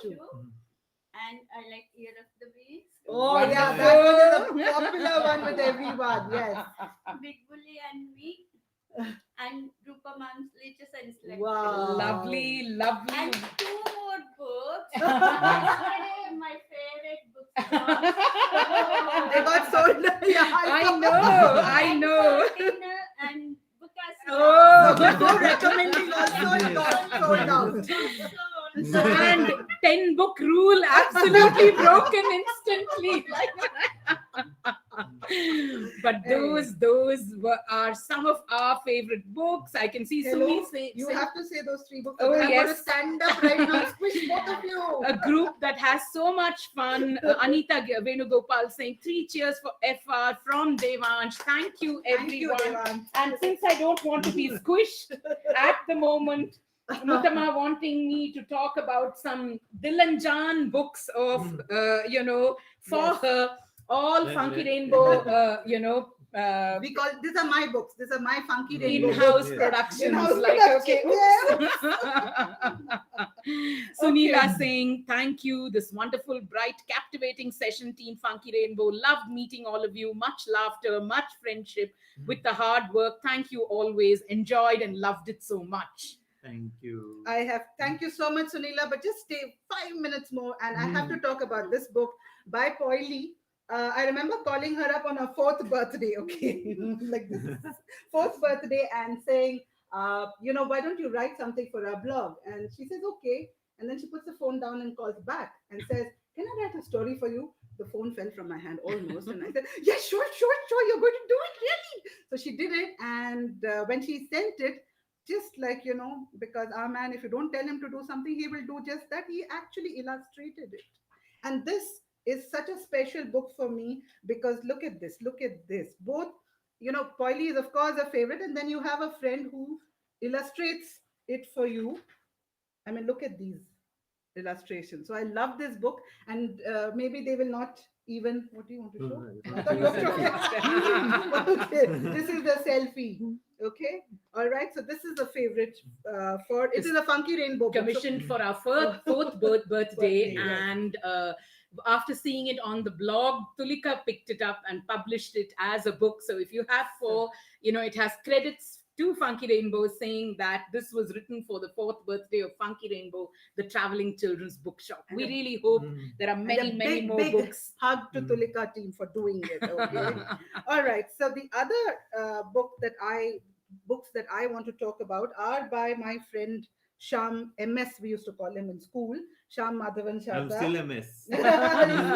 And I like Ear of the Beast. Oh, yeah, Wonderful. that one is a popular one with everyone. Yes. Big Bully and Me. And Rupa Man's Leeches and Select. Wow. Lovely, lovely. And 2 more books. Yesterday, my favorite books. They got sold. Yeah, I know. And Bukas. Oh. So before recommending also, it got sold out. And 10 book rule absolutely broken instantly. But are some of our favorite books. I can see Hello, Sumi say you have to say those 3 books. Oh, I'm going to yes. stand up right now and squish both of you. a group that has so much fun. Anita Venugopal saying 3 cheers for FR from Devansh. Thank you, Thank you, everyone. Devan. And since I don't want to be squished at the moment, Mutama wanting me to talk about some Dilanjan books of, for Yes. her, all Yes, Funky yes. Rainbow, We call these are my books. These are my funky rainbow in-house books. Yes. productions. In-house Like, okay, production, oops. Sunila Okay. saying, thank you. This wonderful, bright, captivating session, Team Funky Rainbow. Loved meeting all of you. Much laughter, much friendship with the hard work. Thank you always. Enjoyed and loved it so much. Thank you. Thank you so much, Sunila, but just stay 5 minutes more and I have to talk about this book by Poily. I remember calling her up on her 4th birthday, okay, like this 4th birthday and saying, why don't you write something for our blog? And she says, okay. And then she puts the phone down and calls back and says, can I write a story for you? The phone fell from my hand almost. And I said, yeah, sure, you're going to do it, really. So she did it. And when she sent it, just like, because our man, if you don't tell him to do something, he will do just that. He actually illustrated it. And this is such a special book for me because look at this. Both, Poily is, of course, a favorite. And then you have a friend who illustrates it for you. I mean, look at these illustrations. So I love this book. And maybe they will not Even, what do you want to show? No, I thought you were showing. Okay, this is the selfie. Okay, all right. So this is the favorite for. It is a Funky Rainbow book. So, Commissioned for our fourth birthday, Birthday, yes. and after seeing it on the blog, Tulika picked it up and published it as a book. So if you have four, it has credits to Funky Rainbow saying that this was written for the fourth birthday of Funky Rainbow, the traveling children's bookshop. We really hope there are and many, a many big, more big books. hug to Tulika team for doing it. Okay. All right. So the other books that I want to talk about are by my friend Sham MS. We used to call him in school. Sham Madhavan I'm Sharda. still a miss. He still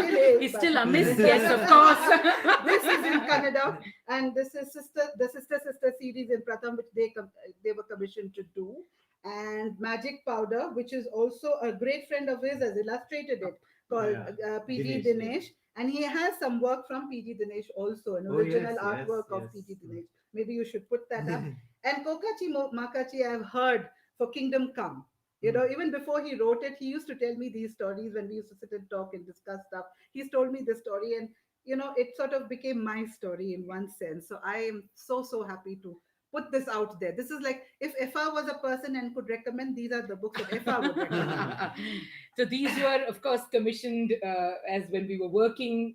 is, He's but- still a miss, yes, of course. This is in Kannada, and this is the sister series in Pratham, which they were commissioned to do, and Magic Powder, which is also a great friend of his, has illustrated it, called Yeah. PG Dinesh, Dinesh, and he has some work from PG Dinesh also, an Oh, original yes, artwork yes, of PG yes. Dinesh. Maybe you should put that up. And Kokachi Makachi, I have heard for Kingdom Come. Even before he wrote it, he used to tell me these stories when we used to sit and talk and discuss stuff. He's told me this story, and it sort of became my story in one sense. So I am so, so happy to put this out there. This is like if Effa was a person and could recommend, these are the books that Effa would recommend. So these were, of course, commissioned as when we were working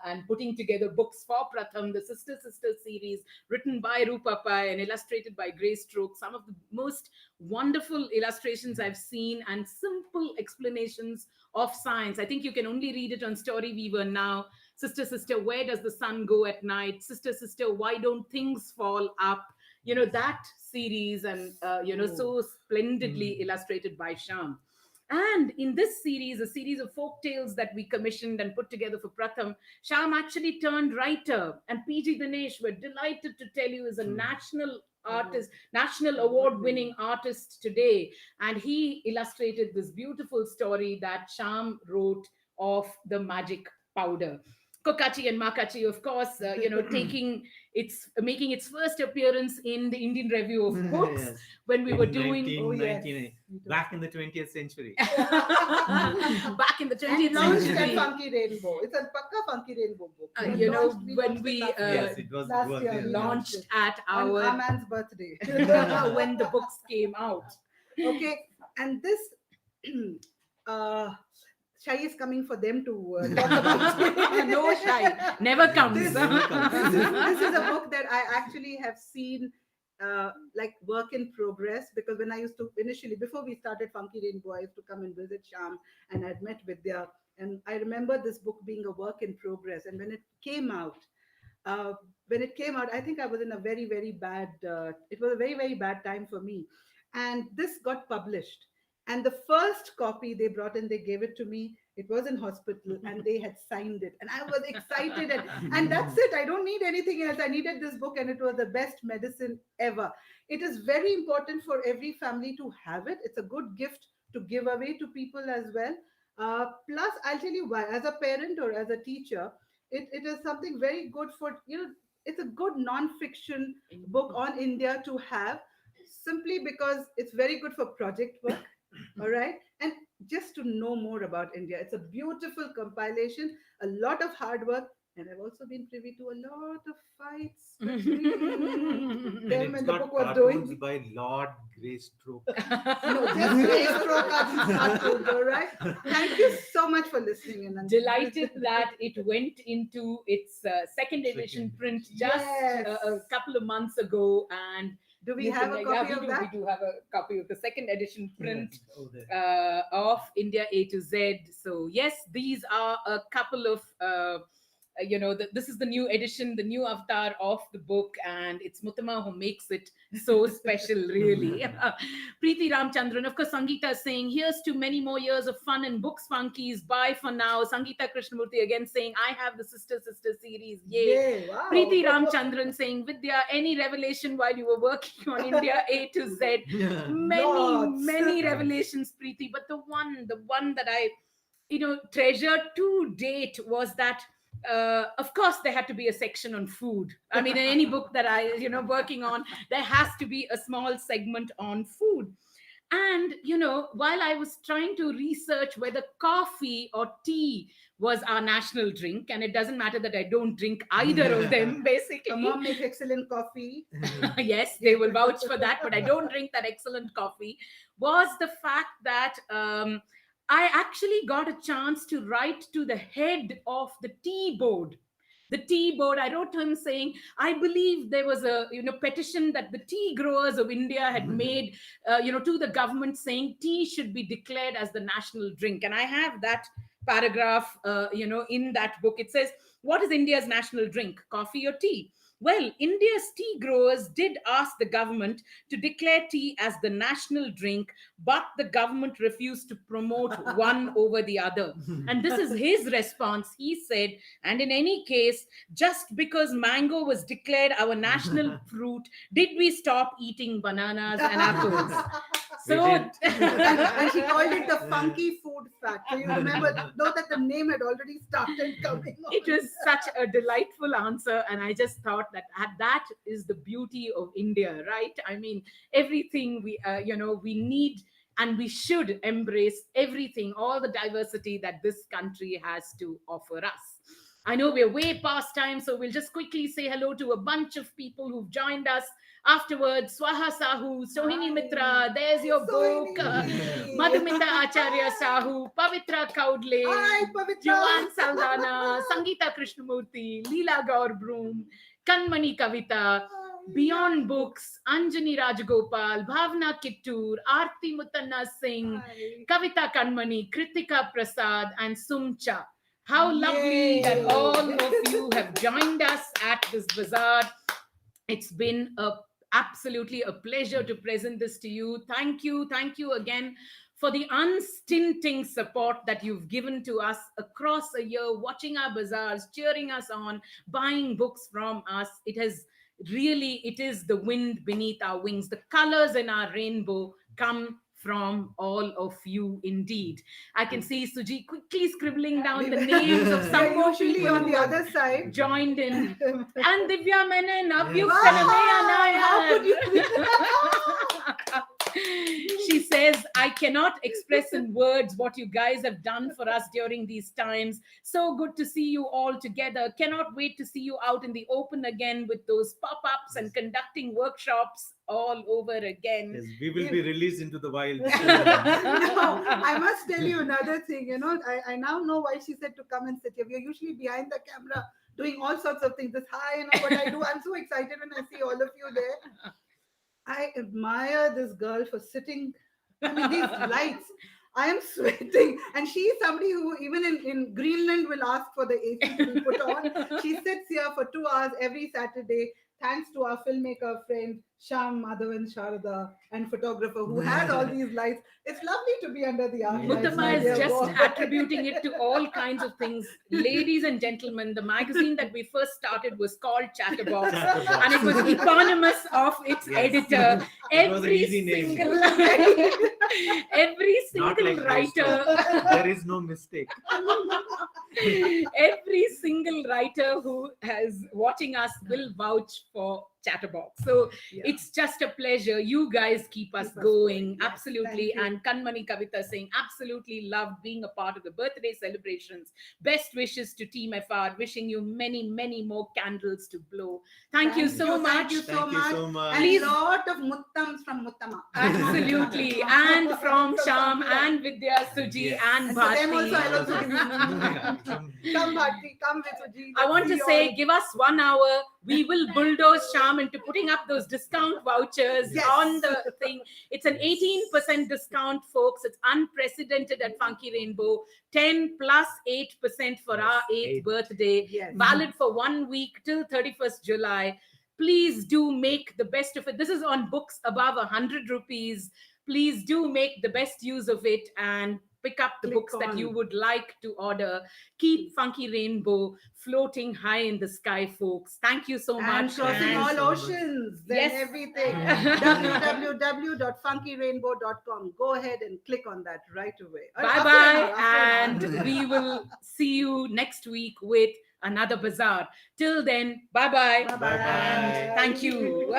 and putting together books for Pratham, the Sister Sister series, written by Rupa Pai and illustrated by Grace Stroke. Some of the most wonderful illustrations I've seen and simple explanations of science. I think you can only read it on Story Weaver now. Sister Sister, where does the sun go at night? Sister Sister, why don't things fall up? That series, and so splendidly illustrated by Sham. And in this series, a series of folk tales that we commissioned and put together for Pratham, Sham actually turned writer. And PG Dinesh, we're delighted to tell you, is a national artist, national award winning artist today. And he illustrated this beautiful story that Sham wrote of the magic powder. Kokachi and Makachi, of course, making its first appearance in the Indian Review of Books Yes. when we In were doing 1999, back in the 20th century. back in the And 20th launched at century. Funky Rainbow. It's a Pakka Funky Rainbow book. Uh, It was you know, launched- when launched we, it last Yes, year. it was Last year yeah. we Launched at on our Aman's birthday. when the books came out. Okay, and this Shai is coming for them to talk about. No shy, never comes. This, Never comes. this is a book that I actually have seen like work in progress, because when I used to initially, before we started Funky Rainbow, I used to come and visit Sham, and I'd met Vidya, and I remember this book being a work in progress. And uh, when it came out, I think I was in a very, very bad. It was a very, very bad time for me, and this got published. And the first copy they brought in, they gave it to me. It was in hospital, and they had signed it, and I was excited. And that's it. I don't need anything else. I needed this book, and it was the best medicine ever. It is very important for every family to have it. It's a good gift to give away to people as well. Plus, I'll tell you why. As a parent or as a teacher, it is something very good for it's a good non-fiction book on India to have, simply because it's very good for project work. All right, and just to know more about India, it's a beautiful compilation, a lot of hard work, and I've also been privy to a lot of fights between And them it's and the got book was cartoons doing. by Lord Greystoke. No, just Greystoke cartoons, all right. Thank you so much for listening, and Delighted that it went into its second edition Second. print just Yes. a couple of months ago, and do we you have can- a yeah, copy of that? we do have a copy of the second edition print Oh, there. of India A to Z. So yes, these are a couple of this is the new edition, the new avatar of the book, and it's Muttama who makes it so special, really. Preeti Ramchandran, of course, Sangeeta is saying, here's to many more years of fun and books, funkies. Bye for now. Sangeeta Krishnamurthy again saying, I have the Sister Sister series. Yay. Yay, wow. Preeti Ramchandran saying, Vidya, any revelation while you were working on India A to Z? Many, Lots. many revelations, Preeti. But the one that I, treasure to date was that of course there had to be a section on food. I mean, in any book that I working on, there has to be a small segment on food. And, while I was trying to research whether coffee or tea was our national drink, and it doesn't matter that I don't drink either of them, basically. Your mom makes excellent coffee. Yes, they will vouch for that, but I don't drink that excellent coffee, was the fact that I actually got a chance to write to the head of the tea board. The tea board, I wrote to him saying, I believe there was a petition that the tea growers of India had made, to the government, saying tea should be declared as the national drink. And I have that paragraph, in that book. It says, what is India's national drink, coffee or tea? Well, India's tea growers did ask the government to declare tea as the national drink, but the government refused to promote one over the other. And this is his response. He said, and in any case, just because mango was declared our national fruit, did we stop eating bananas and apples? We So, did. And she called it the funky food fact. So you remember, though, that the name had already started coming on. it was such a delightful answer, and I just thought that is the beauty of India, right? I mean, everything we need, and we should embrace everything, all the diversity that this country has to offer us. I know we're way past time, so we'll just quickly say hello to a bunch of people who've joined us afterwards. Swaha Sahu, Sohini Mitra, there's your book. Sohini. Madhumita Acharya Sahu, Pavitra Kaudle, Hi, Pavitra. Joanne Saldana, Sangeeta Krishnamurthy, Leela Gaur Broom, Kanmani Kavita, Beyond Books, Anjani Rajagopal, Bhavna Kittur, Aarti Mutanna Singh, Hi. Kavita Kanmani, Kritika Prasad, and Sumcha. How lovely Yay. that all of you have joined us at this bazaar. It's been absolutely a pleasure to present this to you. Thank you again for the unstinting support that you've given to us across a year, watching our bazaars, cheering us on, buying books from us. It is the wind beneath our wings. The colors in our rainbow come from all of you indeed. I can see Suji quickly scribbling down the names of some They're more usually people on who the have other side. joined in. And Divya Menon, Abhyuk Yes. Kanamaya How could you do Nair. She says, I cannot express in words what you guys have done for us during these times. So good to see you all together. Cannot wait to see you out in the open again with those pop-ups and conducting workshops all over again. Yes, we will be released into the wild. No, I must tell you another thing. I now know why she said to come and sit here. We are usually behind the camera doing all sorts of things. This hi, what I do. I'm so excited when I see all of you there. I admire this girl for sitting. I mean, these lights. I am sweating. And she's somebody who, even in Greenland, will ask for the AC to be put on. She sits here for 2 hours every Saturday, thanks to our filmmaker friend, Sham Madhavan Sharada, and photographer who has all these lights. It's lovely to be under the arc lights, Muttama my is dear just boy. attributing it to all kinds of things. Ladies and gentlemen, the magazine that we first started was called Chatterbox, Chatterbox. and it was eponymous of its Yes. editor. It was an easy name. Every Not single like writer, There is no mistake. every single writer who is watching us will vouch for Chatterbox. So Yeah. it's just a pleasure. You guys keep us Keep us going. going. Yes, Absolutely. thank you. And Kanmani Kavita saying, absolutely loved being a part of the birthday celebrations. Best wishes to Team FR. Wishing you many, many more candles to blow. Thank you so much. Thank you so Thank you much. so much. And Please- a lot of muttams from Muttama. Absolutely. And from Sham and Vidya, Suji Yes. and And for them also, I'll also Bharti. give you. Come, Bharti, come with Suji. I want to Let's see say, all- give us 1 hour. We will bulldoze Sham into putting up those discount vouchers Yes. on the thing. It's an 18% discount, folks. It's unprecedented at Funky Rainbow. 10 plus 8% for our 8th Eight. birthday. Yes. Valid for 1 week till 31st July. Please do make the best of it. This is on books above 100 rupees. Please do make the best use of it and pick up the Click books that on. you would like to order. Keep Funky Rainbow floating high in the sky, folks. Thank you so And much. crossing Thank you all so much. oceans Yes. and everything. www.funkyrainbow.com. Go ahead and click on that right away. Bye After bye. now, after now. And we will see you next week with another bazaar. Till then, bye bye. Bye-bye. Bye-bye. And thank you.